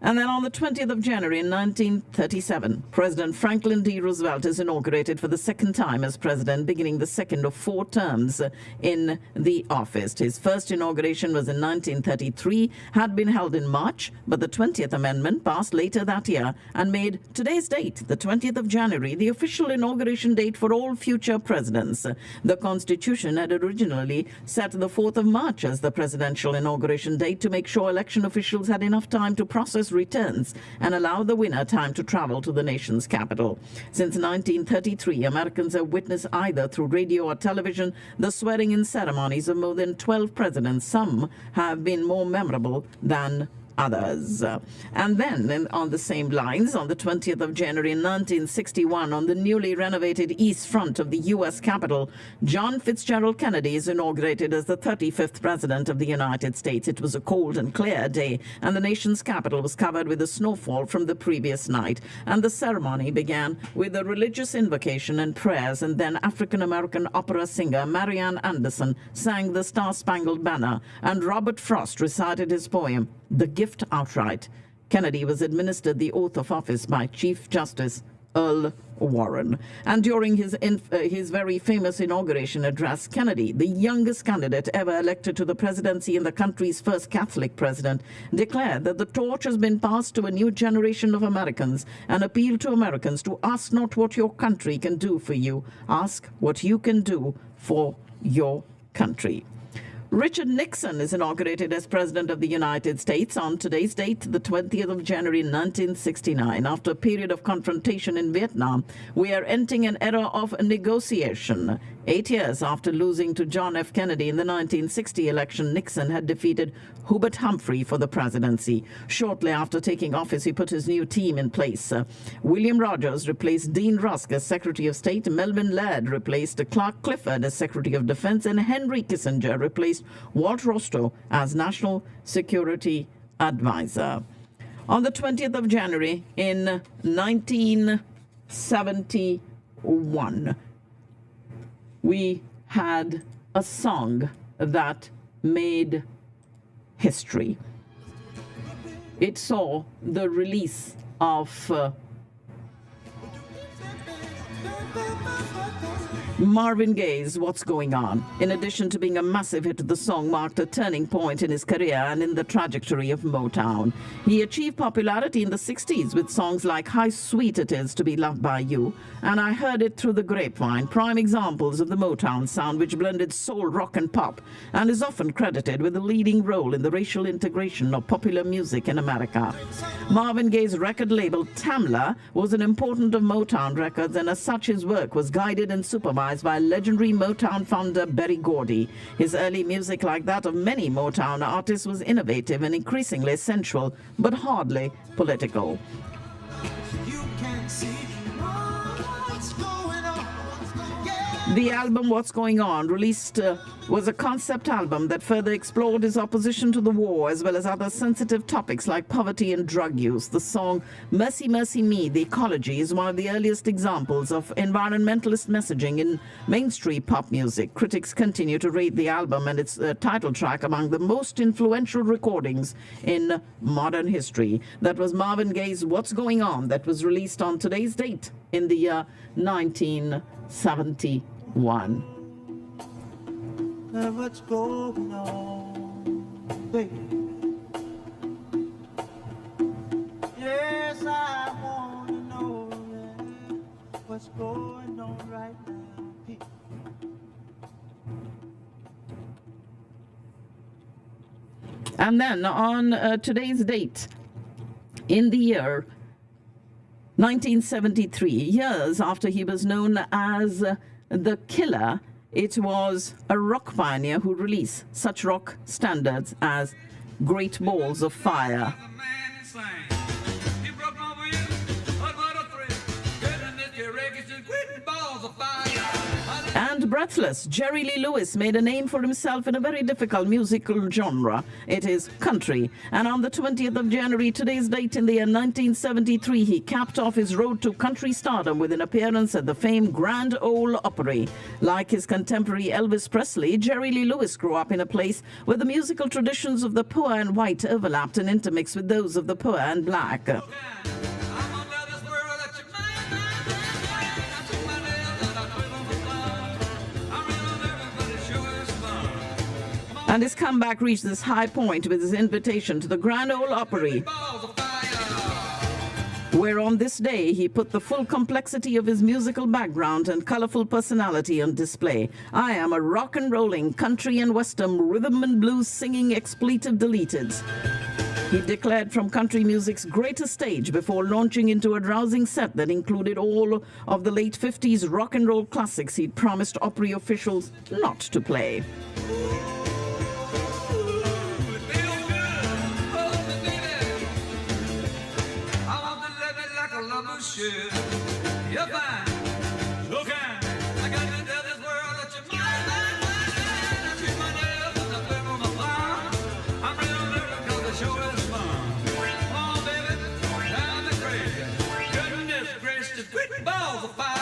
And then on the 20th of January 1937, President Franklin D. Roosevelt is inaugurated for the second time as president, beginning the second of 4 terms in the office. His first inauguration was in 1933, had been held in March, but the 20th Amendment passed later that year and made today's date, the 20th of January, the official inauguration date for all future presidents. The Constitution had originally set the 4th of March as the presidential inauguration date to make sure election officials had enough time to process returns and allow the winner time to travel to the nation's capital. Since 1933, Americans have witnessed either through radio or television the swearing-in ceremonies of more than 12 presidents. Some have been more memorable than others. And then on the same lines, on the 20th of January 1961, on the newly renovated east front of the U.S. Capitol, John Fitzgerald Kennedy is inaugurated as the 35th President of the United States. It was a cold and clear day, and the nation's capital was covered with a snowfall from the previous night. And the ceremony began with a religious invocation and prayers, and then African-American opera singer Marianne Anderson sang the Star-Spangled Banner, and Robert Frost recited his poem, The Gift Outright. Kennedy was administered the oath of office by Chief Justice Earl Warren. And during his very famous inauguration address, Kennedy, the youngest candidate ever elected to the presidency and the country's first Catholic president, declared that the torch has been passed to a new generation of Americans and appealed to Americans to ask not what your country can do for you, ask what you can do for your country. Richard Nixon is inaugurated as President of the United States on today's date, the 20th of January 1969. After a period of confrontation in Vietnam, we are entering an era of negotiation. 8 years after losing to John F. Kennedy in the 1960 election, Nixon had defeated Hubert Humphrey for the presidency. Shortly after taking office, he put his new team in place. William Rogers replaced Dean Rusk as Secretary of State, Melvin Laird replaced Clark Clifford as Secretary of Defense, and Henry Kissinger replaced Walt Rostow as National Security Advisor. On the 20th of January in 1971, we had a song that made history. It saw the release of Marvin Gaye's What's Going On. In addition to being a massive hit, the song marked a turning point in his career and in the trajectory of Motown. He achieved popularity in the 60s with songs like How Sweet It Is to Be Loved by You and I Heard It Through the Grapevine, prime examples of the Motown sound, which blended soul, rock and pop, and is often credited with a leading role in the racial integration of popular music in America. Marvin Gaye's record label Tamla was an important of Motown Records, and as such his work was guided and supervised by legendary Motown founder Berry Gordy. His early music, like that of many Motown artists, was innovative and increasingly sensual, but hardly political. The album What's Going On, released, was a concept album that further explored his opposition to the war, as well as other sensitive topics like poverty and drug use. The song Mercy, Mercy Me, The Ecology, is one of the earliest examples of environmentalist messaging in mainstream pop music. Critics continue to rate the album and its title track among the most influential recordings in modern history. That was Marvin Gaye's What's Going On, that was released on today's date in the year 1971. What's going on, baby? Yes, I want to know, yeah, what's going on right now, people. And then on today's date, in the year 1973, years after he was known as the Killer, it was a rock pioneer who released such rock standards as Great Balls of Fire. And Breathless, Jerry Lee Lewis made a name for himself in a very difficult musical genre. It is country. And on the 20th of January, today's date in the year 1973, he capped off his road to country stardom with an appearance at the famed Grand Ole Opry. Like his contemporary Elvis Presley, Jerry Lee Lewis grew up in a place where the musical traditions of the poor and white overlapped and intermixed with those of the poor and black. And his comeback reached this high point with his invitation to the Grand Ole Opry, where on this day he put the full complexity of his musical background and colorful personality on display. I am a rock and rolling, country and western, rhythm and blues singing expletive deleted, he declared from country music's greatest stage before launching into a rousing set that included all of the late 50s rock and roll classics he'd promised Opry officials not to play. You're fine, so kind. I got to tell this world that you're mine. I treat my nails and I flip on my fly. I'm real nervous because the show is fun. Come on, baby, down the crazy. Goodness gracious, great balls of fire.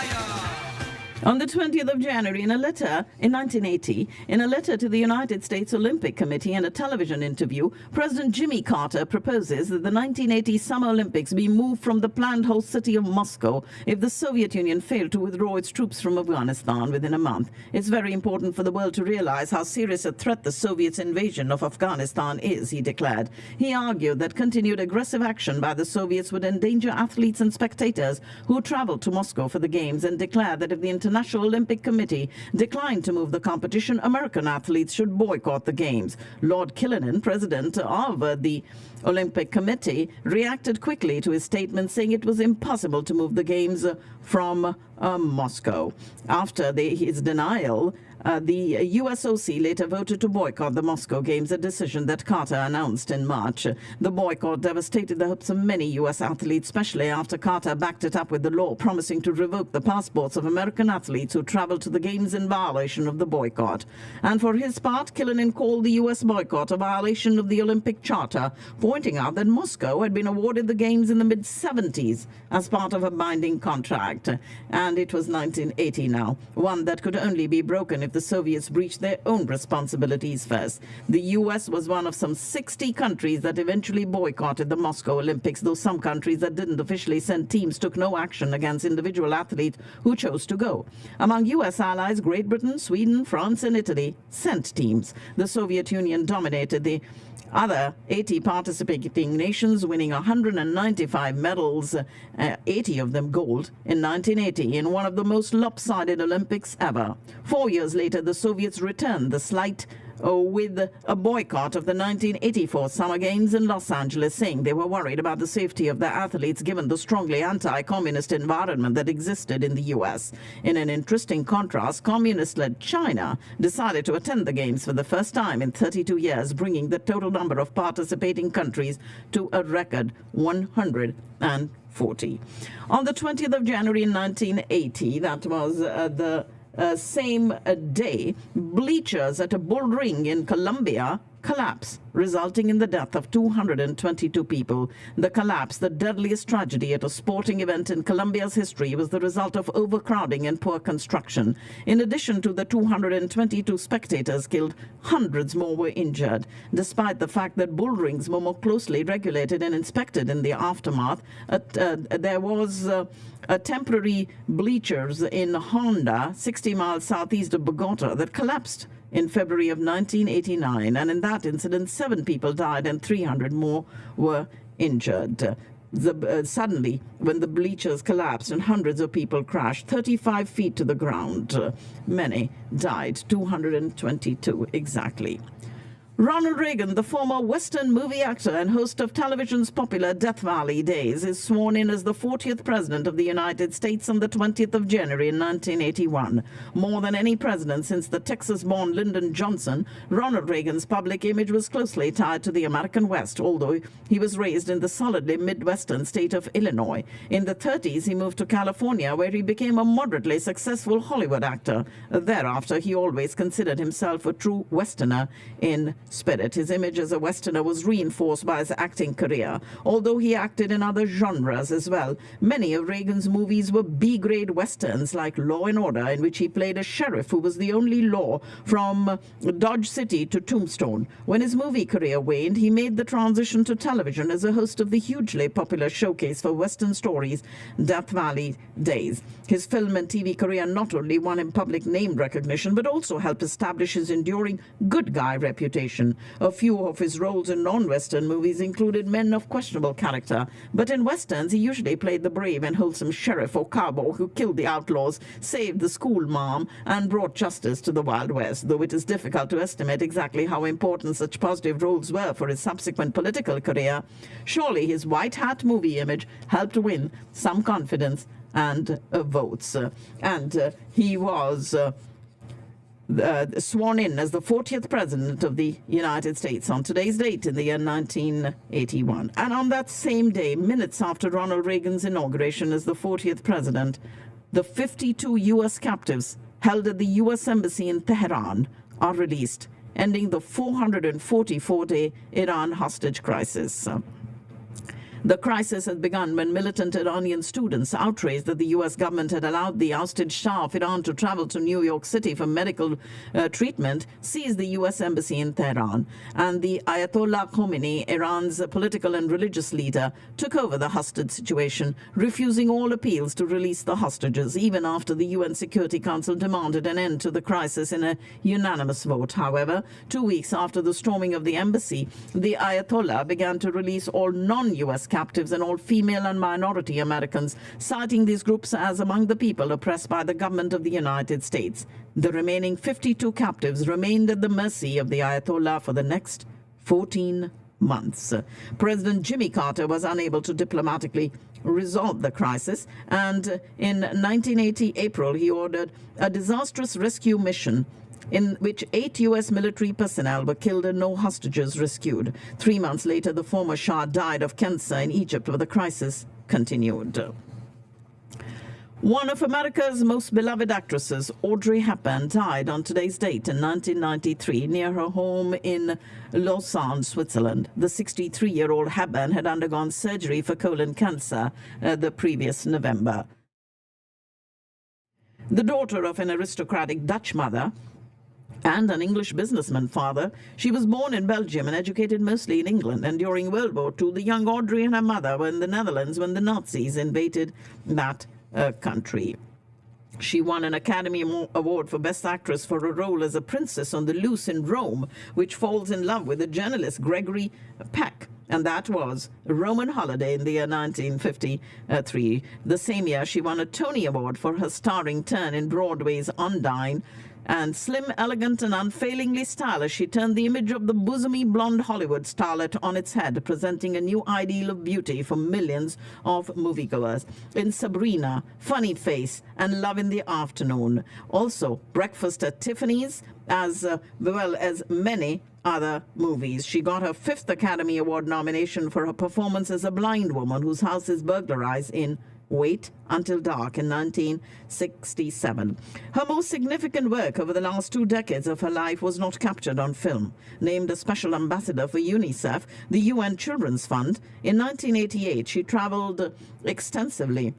On the 20th of January, in a letter in 1980, in a letter to the United States Olympic Committee and a television interview, President Jimmy Carter proposes that the 1980 Summer Olympics be moved from the planned host city of Moscow if the Soviet Union failed to withdraw its troops from Afghanistan within a month. It's very important for the world to realize how serious a threat the Soviets' invasion of Afghanistan is, he declared. He argued that continued aggressive action by the Soviets would endanger athletes and spectators who traveled to Moscow for the Games, and declared that if the International Olympic Committee declined to move the competition, American athletes should boycott the Games. Lord Killinan, president of the Olympic Committee, reacted quickly to his statement, saying it was impossible to move the Games from Moscow. After his denial, the USOC later voted to boycott the Moscow Games, a decision that Carter announced in March. The boycott devastated the hopes of many U.S. athletes, especially after Carter backed it up with the law promising to revoke the passports of American athletes who traveled to the Games in violation of the boycott. And for his part, Killinan called the U.S. boycott a violation of the Olympic Charter, pointing out that Moscow had been awarded the Games in the mid-70s as part of a binding contract. And it was 1980 now, one that could only be broken if the Soviets breached their own responsibilities first. The U.S. was one of some 60 countries that eventually boycotted the Moscow Olympics, though some countries that didn't officially send teams took no action against individual athletes who chose to go. Among U.S. allies, Great Britain, Sweden, France and Italy sent teams. The Soviet Union dominated the other 80 participating nations, winning 195 medals, 80 of them gold, in 1980, in one of the most lopsided Olympics ever. 4 years later, the Soviets returned the slight with a boycott of the 1984 Summer Games in Los Angeles, saying they were worried about the safety of their athletes given the strongly anti-communist environment that existed in the U.S. In an interesting contrast, communist-led China decided to attend the Games for the first time in 32 years, bringing the total number of participating countries to a record 140. On the 20th of January in 1980, that was the same day, bleachers at a bull ring in Colombia collapse, resulting in the death of 222 people. The collapse, the deadliest tragedy at a sporting event in Colombia's history, was the result of overcrowding and poor construction. In addition to the 222 spectators killed, hundreds more were injured. Despite the fact that bull rings were more closely regulated and inspected in the aftermath, there was a temporary bleachers in Honda, 60 miles southeast of Bogota, that collapsed in February of 1989, and in that incident 7 people died and 300 more were injured. Suddenly, when the bleachers collapsed and hundreds of people crashed 35 feet to the ground, many died, 222 exactly. Ronald Reagan, the former Western movie actor and host of television's popular Death Valley Days, is sworn in as the 40th President of the United States on the 20th of January in 1981. More than any president since the Texas-born Lyndon Johnson, Ronald Reagan's public image was closely tied to the American West, although he was raised in the solidly Midwestern state of Illinois. In the 30s, he moved to California, where he became a moderately successful Hollywood actor. Thereafter, he always considered himself a true Westerner in spirit. His image as a Westerner was reinforced by his acting career, although he acted in other genres as well. Many of Reagan's movies were B-grade westerns like Law and Order, in which he played a sheriff who was the only law from Dodge City to Tombstone. When his movie career waned, he made the transition to television as a host of the hugely popular showcase for Western stories, Death Valley Days. His film and TV career not only won him public name recognition, but also helped establish his enduring good guy reputation. A few of his roles in non-Western movies included men of questionable character, but in Westerns he usually played the brave and wholesome sheriff or cowboy who killed the outlaws, saved the school mom, and brought justice to the Wild West, though it is difficult to estimate exactly how important such positive roles were for his subsequent political career. Surely his white hat movie image helped win some confidence and votes. He was sworn in as the 40th President of the United States on today's date in the year 1981. And on that same day, minutes after Ronald Reagan's inauguration as the 40th President, the 52 U.S. captives held at the U.S. Embassy in Tehran are released, ending the 444-day Iran hostage crisis. The crisis had begun when militant Iranian students, outraged that the U.S. government had allowed the ousted Shah of Iran to travel to New York City for medical treatment, seized the U.S. embassy in Tehran. And the Ayatollah Khomeini, Iran's political and religious leader, took over the hostage situation, refusing all appeals to release the hostages, even after the UN Security Council demanded an end to the crisis in a unanimous vote. However, 2 weeks after the storming of the embassy, the Ayatollah began to release all non-U.S. captives and all female and minority Americans, citing these groups as among the people oppressed by the government of the United States. The remaining 52 captives remained at the mercy of the Ayatollah for the next 14 months. President Jimmy Carter was unable to diplomatically resolve the crisis, and in 1980 April he ordered a disastrous rescue mission in which 8 U.S. military personnel were killed and no hostages rescued. 3 months later, the former Shah died of cancer in Egypt, where the crisis continued. One of America's most beloved actresses, Audrey Hepburn, died on today's date in 1993 near her home in Lausanne, Switzerland. The 63-year-old Hepburn had undergone surgery for colon cancer the previous November. The daughter of an aristocratic Dutch mother and an English businessman father, she was born in Belgium and educated mostly in England. And during World War II, the young Audrey and her mother were in the Netherlands when the Nazis invaded that country. She won an Academy Award for Best Actress for her role as a princess on the loose in Rome, which falls in love with the journalist Gregory Peck. And that was a Roman Holiday in the year 1953. The same year, she won a Tony Award for her starring turn in Broadway's Undine. And slim, elegant, and unfailingly stylish, she turned the image of the bosomy blonde Hollywood starlet on its head, presenting a new ideal of beauty for millions of moviegoers. In Sabrina, Funny Face, and Love in the Afternoon. Also, Breakfast at Tiffany's, as well as many other movies. She got her 5th Academy Award nomination for her performance as a blind woman whose house is burglarized in Wait Until Dark in 1967. Her most significant work over the last 2 decades of her life was not captured on film. Named a special ambassador for UNICEF, the UN Children's Fund, in 1988 she traveled extensively,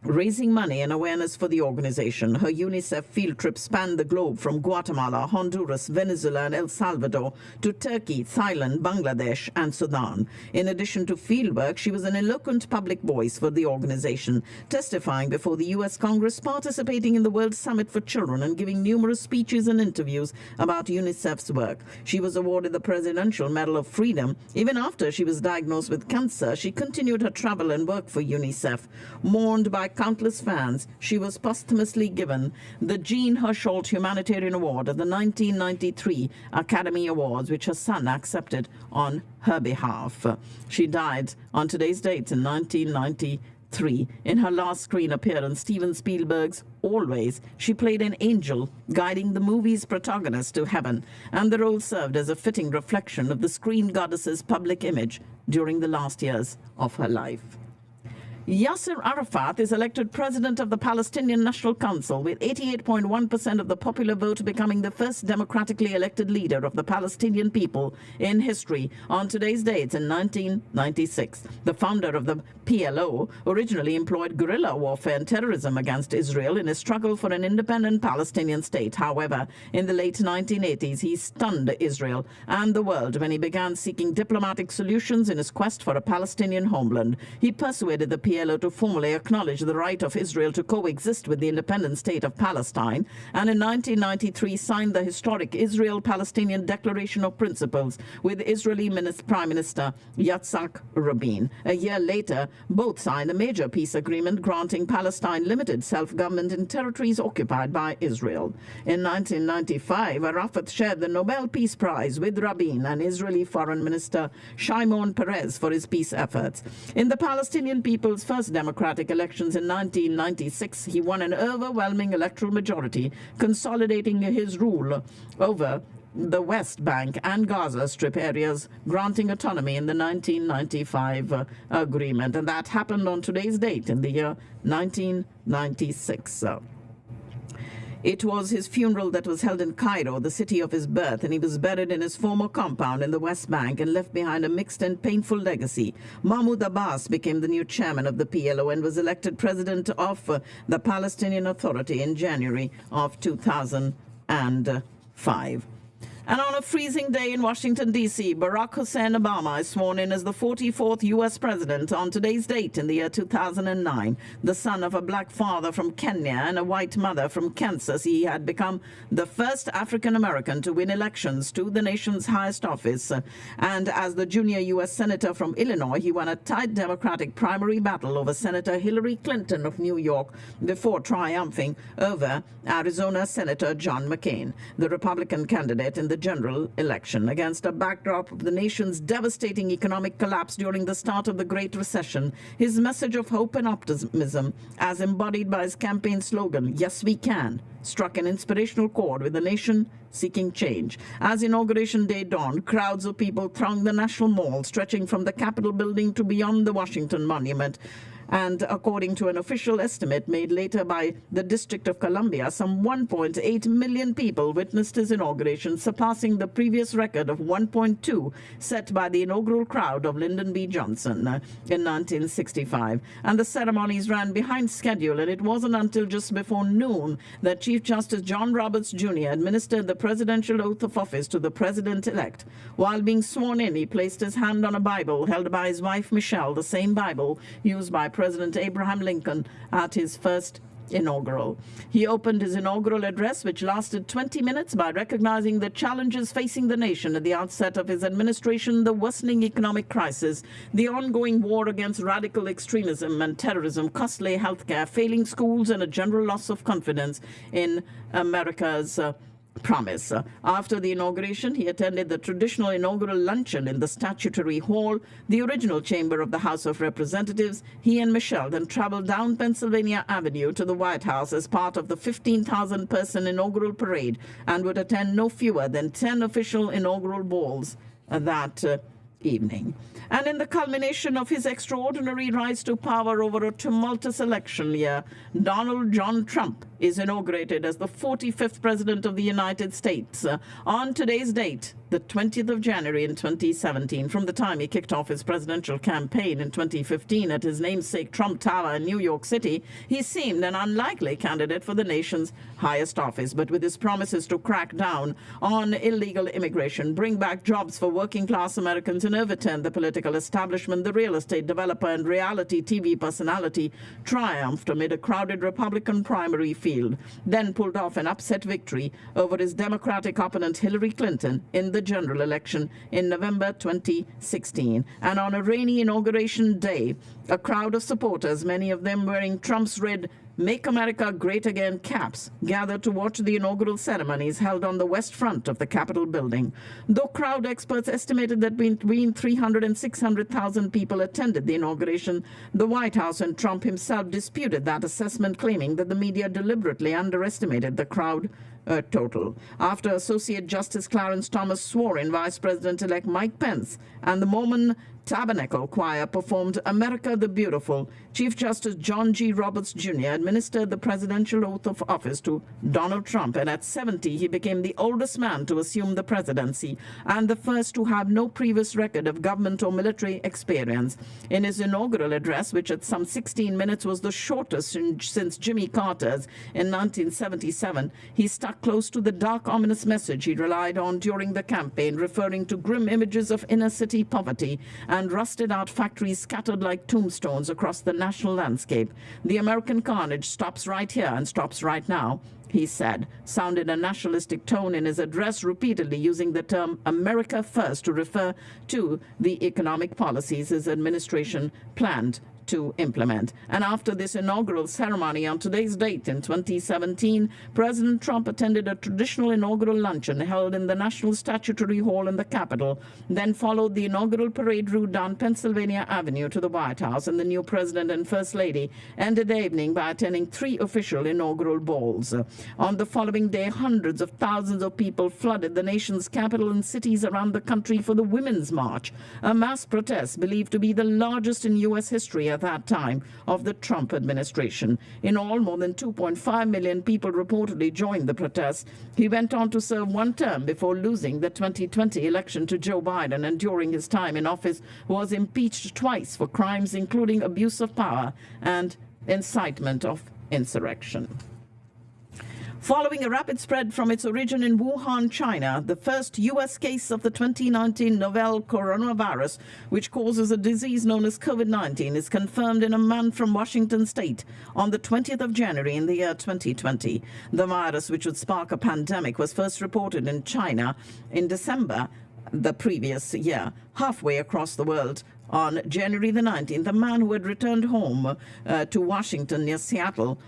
raising money and awareness for the organization. Her UNICEF field trip spanned the globe from Guatemala, Honduras, Venezuela, and El Salvador to Turkey, Thailand, Bangladesh, and Sudan. In addition to fieldwork, she was an eloquent public voice for the organization, testifying before the U.S. Congress, participating in the World Summit for Children, and giving numerous speeches and interviews about UNICEF's work. She was awarded the Presidential Medal of Freedom. Even after she was diagnosed with cancer, she continued her travel and work for UNICEF. Mourned by countless fans, she was posthumously given the Jean Hersholt Humanitarian Award at the 1993 Academy Awards, which her son accepted on her behalf. She died on today's date in 1993. In her last screen appearance, Steven Spielberg's Always, she played an angel guiding the movie's protagonist to heaven, and the role served as a fitting reflection of the screen goddess's public image during the last years of her life. Yasser Arafat is elected president of the Palestinian National Council, with 88.1% of the popular vote, becoming the first democratically elected leader of the Palestinian people in history on today's date in 1996. The founder of the PLO originally employed guerrilla warfare and terrorism against Israel in a struggle for an independent Palestinian state. However, in the late 1980s, he stunned Israel and the world when he began seeking diplomatic solutions in his quest for a Palestinian homeland. He persuaded the PLO to formally acknowledge the right of Israel to coexist with the independent state of Palestine, and in 1993 signed the historic Israel-Palestinian Declaration of Principles with Israeli Prime Minister Yitzhak Rabin. A year later, both signed a major peace agreement granting Palestine limited self-government in territories occupied by Israel. In 1995, Arafat shared the Nobel Peace Prize with Rabin and Israeli Foreign Minister Shimon Peres for his peace efforts. In the Palestinian People's first democratic elections in 1996, he won an overwhelming electoral majority, consolidating his rule over the West Bank and Gaza Strip areas, granting autonomy in the 1995 agreement. And that happened on today's date in the year 1996. It was his funeral that was held in Cairo, the city of his birth, and he was buried in his former compound in the West Bank and left behind a mixed and painful legacy. Mahmoud Abbas became the new chairman of the PLO and was elected president of the Palestinian Authority in January of 2005. And on a freezing day in Washington, D.C., Barack Hussein Obama is sworn in as the 44th U.S. president on today's date in the year 2009. The son of a black father from Kenya and a white mother from Kansas, he had become the first African-American to win elections to the nation's highest office. And as the junior U.S. senator from Illinois, he won a tight Democratic primary battle over Senator Hillary Clinton of New York before triumphing over Arizona Senator John McCain, the Republican candidate in the general election. Against a backdrop of the nation's devastating economic collapse during the start of the Great Recession, his message of hope and optimism, as embodied by his campaign slogan, "Yes, we can," struck an inspirational chord with the nation seeking change. As Inauguration Day dawned, crowds of people thronged the National Mall, stretching from the Capitol building to beyond the Washington Monument. And according to an official estimate made later by the District of Columbia, some 1.8 million people witnessed his inauguration, surpassing the previous record of 1.2 set by the inaugural crowd of Lyndon B. Johnson in 1965. And the ceremonies ran behind schedule, and it wasn't until just before noon that Chief Justice John Roberts Jr. administered the presidential oath of office to the president-elect. While being sworn in, he placed his hand on a Bible held by his wife Michelle, the same Bible used by President Abraham Lincoln at his first inaugural. He opened his inaugural address, which lasted 20 minutes, by recognizing the challenges facing the nation at the outset of his administration: the worsening economic crisis, the ongoing war against radical extremism and terrorism, costly health care, failing schools, and a general loss of confidence in America's promise. After the inauguration, he attended the traditional inaugural luncheon in the Statuary Hall, the original chamber of the House of Representatives. He and Michelle then traveled down Pennsylvania Avenue to the White House as part of the 15,000-person inaugural parade, and would attend no fewer than 10 official inaugural balls that evening. And in the culmination of his extraordinary rise to power over a tumultuous election year, Donald John Trump is inaugurated as the 45th President of the United States on today's date, the 20th of January in 2017. From the time he kicked off his presidential campaign in 2015 at his namesake Trump Tower in New York City, he seemed an unlikely candidate for the nation's highest office. But with his promises to crack down on illegal immigration, bring back jobs for working-class Americans, and overturn the political establishment, the real estate developer and reality TV personality triumphed amid a crowded Republican primary field, then pulled off an upset victory over his Democratic opponent Hillary Clinton in the general election in November 2016. And on a rainy inauguration day, a crowd of supporters, many of them wearing Trump's red "Make America Great Again" caps, gathered to watch the inaugural ceremonies held on the west front of the Capitol building. Though crowd experts estimated that between 300 and 600,000 people attended the inauguration, the White House and Trump himself disputed that assessment, claiming that the media deliberately underestimated the crowd total. After Associate Justice Clarence Thomas swore in Vice President-elect Mike Pence and the Mormon Tabernacle Choir performed "America the Beautiful," Chief Justice John G. Roberts Jr. administered the presidential oath of office to Donald Trump, and at 70 he became the oldest man to assume the presidency and the first to have no previous record of government or military experience. In his inaugural address, which at some 16 minutes was the shortest since Jimmy Carter's in 1977, he stuck close to the dark, ominous message he relied on during the campaign, referring to grim images of inner-city poverty and rusted-out factories scattered like tombstones across the national landscape. "The American carnage stops right here and stops right now," he said, sounded a nationalistic tone in his address, repeatedly using the term "America First" to refer to the economic policies his administration planned to implement. And after this inaugural ceremony on today's date in 2017, President Trump attended a traditional inaugural luncheon held in the National Statuary Hall in the Capitol, then followed the inaugural parade route down Pennsylvania Avenue to the White House, and the new President and First Lady ended the evening by attending 3 official inaugural balls. On the following day, hundreds of thousands of people flooded the nation's capital and cities around the country for the Women's March, a mass protest believed to be the largest in U.S. history at that time of the Trump administration. In all, more than 2.5 million people reportedly joined the protest. He went on to serve 1 term before losing the 2020 election to Joe Biden, and during his time in office was impeached twice for crimes including abuse of power and incitement of insurrection. Following a rapid spread from its origin in Wuhan, China, the first U.S. case of the 2019 novel coronavirus, which causes a disease known as COVID-19, is confirmed in a man from Washington state on the 20th of January in the year 2020. The virus, which would spark a pandemic, was first reported in China in December the previous year. Halfway across the world, on January the 19th, a man who had returned home to Washington near Seattle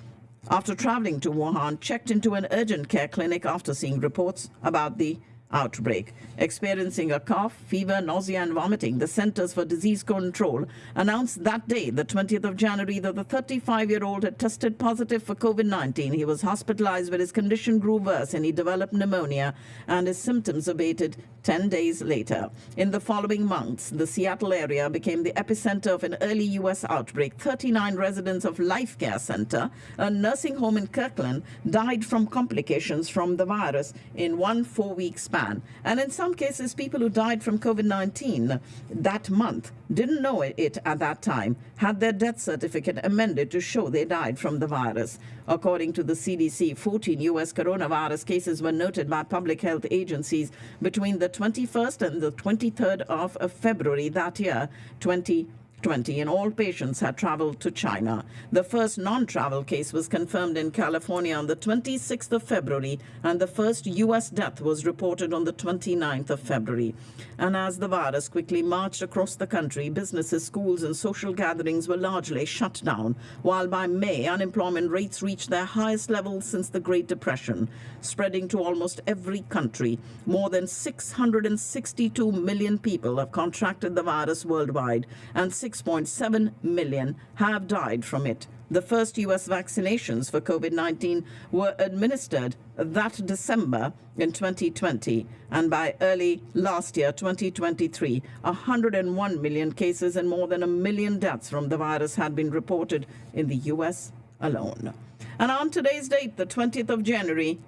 after traveling to Wuhan checked into an urgent care clinic after seeing reports about the outbreak. Experiencing a cough, fever, nausea, and vomiting, the Centers for Disease Control announced that day, the 20th of January, that the 35-year-old had tested positive for COVID-19. He was hospitalized, but his condition grew worse and he developed pneumonia, and his symptoms abated 10 days later. In the following months, the Seattle area became the epicenter of an early U.S. outbreak. 39 residents of Life Care Center, a nursing home in Kirkland, died from complications from the virus in one 4-week span. And in some cases, people who died from COVID-19 that month didn't know it at that time, had their death certificate amended to show they died from the virus. According to the CDC, 14 U.S. coronavirus cases were noted by public health agencies between the 21st and the 23rd of February that year, 2020, and all patients had traveled to China. The first non-travel case was confirmed in California on the 26th of February, and the first U.S. death was reported on the 29th of February. And as the virus quickly marched across the country, businesses, schools, and social gatherings were largely shut down, while by May, unemployment rates reached their highest levels since the Great Depression, spreading to almost every country. More than 662 million people have contracted the virus worldwide, and 6.7 million have died from it The first U.S. vaccinations for COVID-19 were administered that December in 2020, and by early last year, 2023, 101 million cases and more than 1 million deaths from the virus had been reported in the U.S. alone. And on today's date, the 20th of January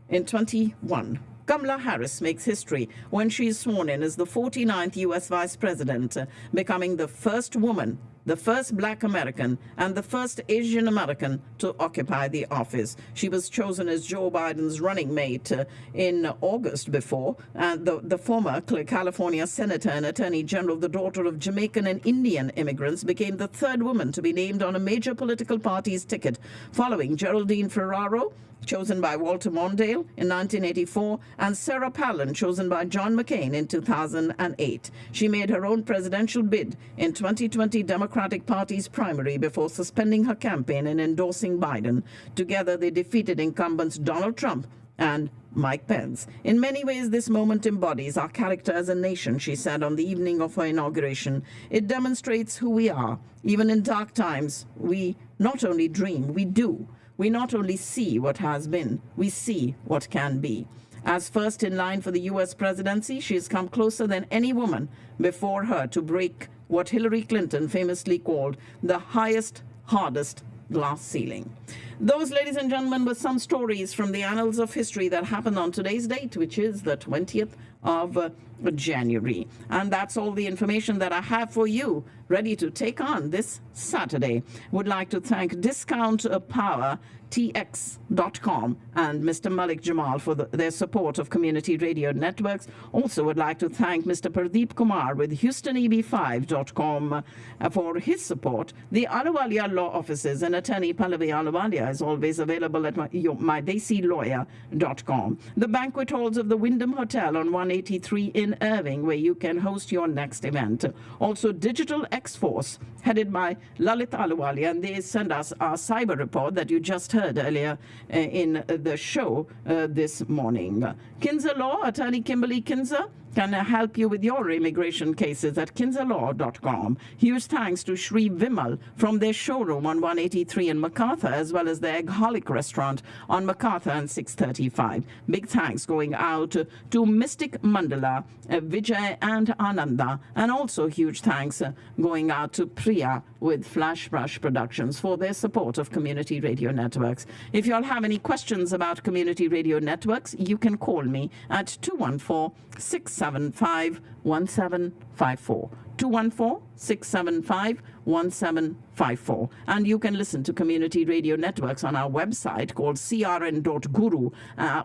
in 21, Kamala Harris makes history when she is sworn in as the 49th U.S. Vice President, becoming the first woman, the first Black American, and the first Asian American to occupy the office. She was chosen as Joe Biden's running mate in August before. The former California Senator and Attorney General, the daughter of Jamaican and Indian immigrants, became the third woman to be named on a major political party's ticket, following Geraldine Ferraro, chosen by Walter Mondale in 1984, and Sarah Palin, chosen by John McCain in 2008. She made her own presidential bid in 2020 Democratic Party's primary before suspending her campaign and endorsing Biden. Together, they defeated incumbents Donald Trump and Mike Pence. In many ways, this moment embodies our character as a nation, she said on the evening of her inauguration. It demonstrates who we are. Even in dark times, we not only dream, we do. We not only see what has been, we see what can be. As first in line for the U.S. presidency, she has come closer than any woman before her to break what Hillary Clinton famously called the highest, hardest glass ceiling. Those, ladies and gentlemen, were some stories from the annals of history that happened on today's date, which is the 20th of January. And that's all the information that I have for you, ready to take on this Saturday. Would like to thank Discount Power TX.com and Mr. Malik Jamal for their support of community radio networks. Also would like to thank Mr. Pardeep Kumar with HoustonEB5.com for his support. The Ahluwalia Law Offices and attorney Pallavi Ahluwalia is always available at mydesilawyer.com. The banquet halls of the Wyndham Hotel on 183 in Irving, where you can host your next event. Also, Digital X-Force, headed by Lalit Ahluwalia, and they send us our cyber report that you just heard earlier in the show this morning. Kinzer Law, attorney Kimberly Kinzer, can help you with your immigration cases at kinzerlaw.com. Huge thanks to Shri Vimal from their showroom on 183 in MacArthur, as well as the Eggholic restaurant on MacArthur and 635. Big thanks going out to Mystic Mandala, Vijay and Ananda, and also huge thanks going out to Priya with Flash Brush Productions for their support of community radio networks. If you all have any questions about community radio networks, you can call me at 214-675-1754. 214-675-1754. And you can listen to community radio networks on our website called crn.guru,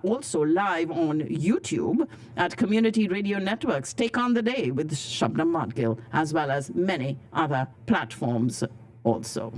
also live on YouTube at Community Radio Networks. Take on the Day with Shabnam Madgil, as well as many other platforms also.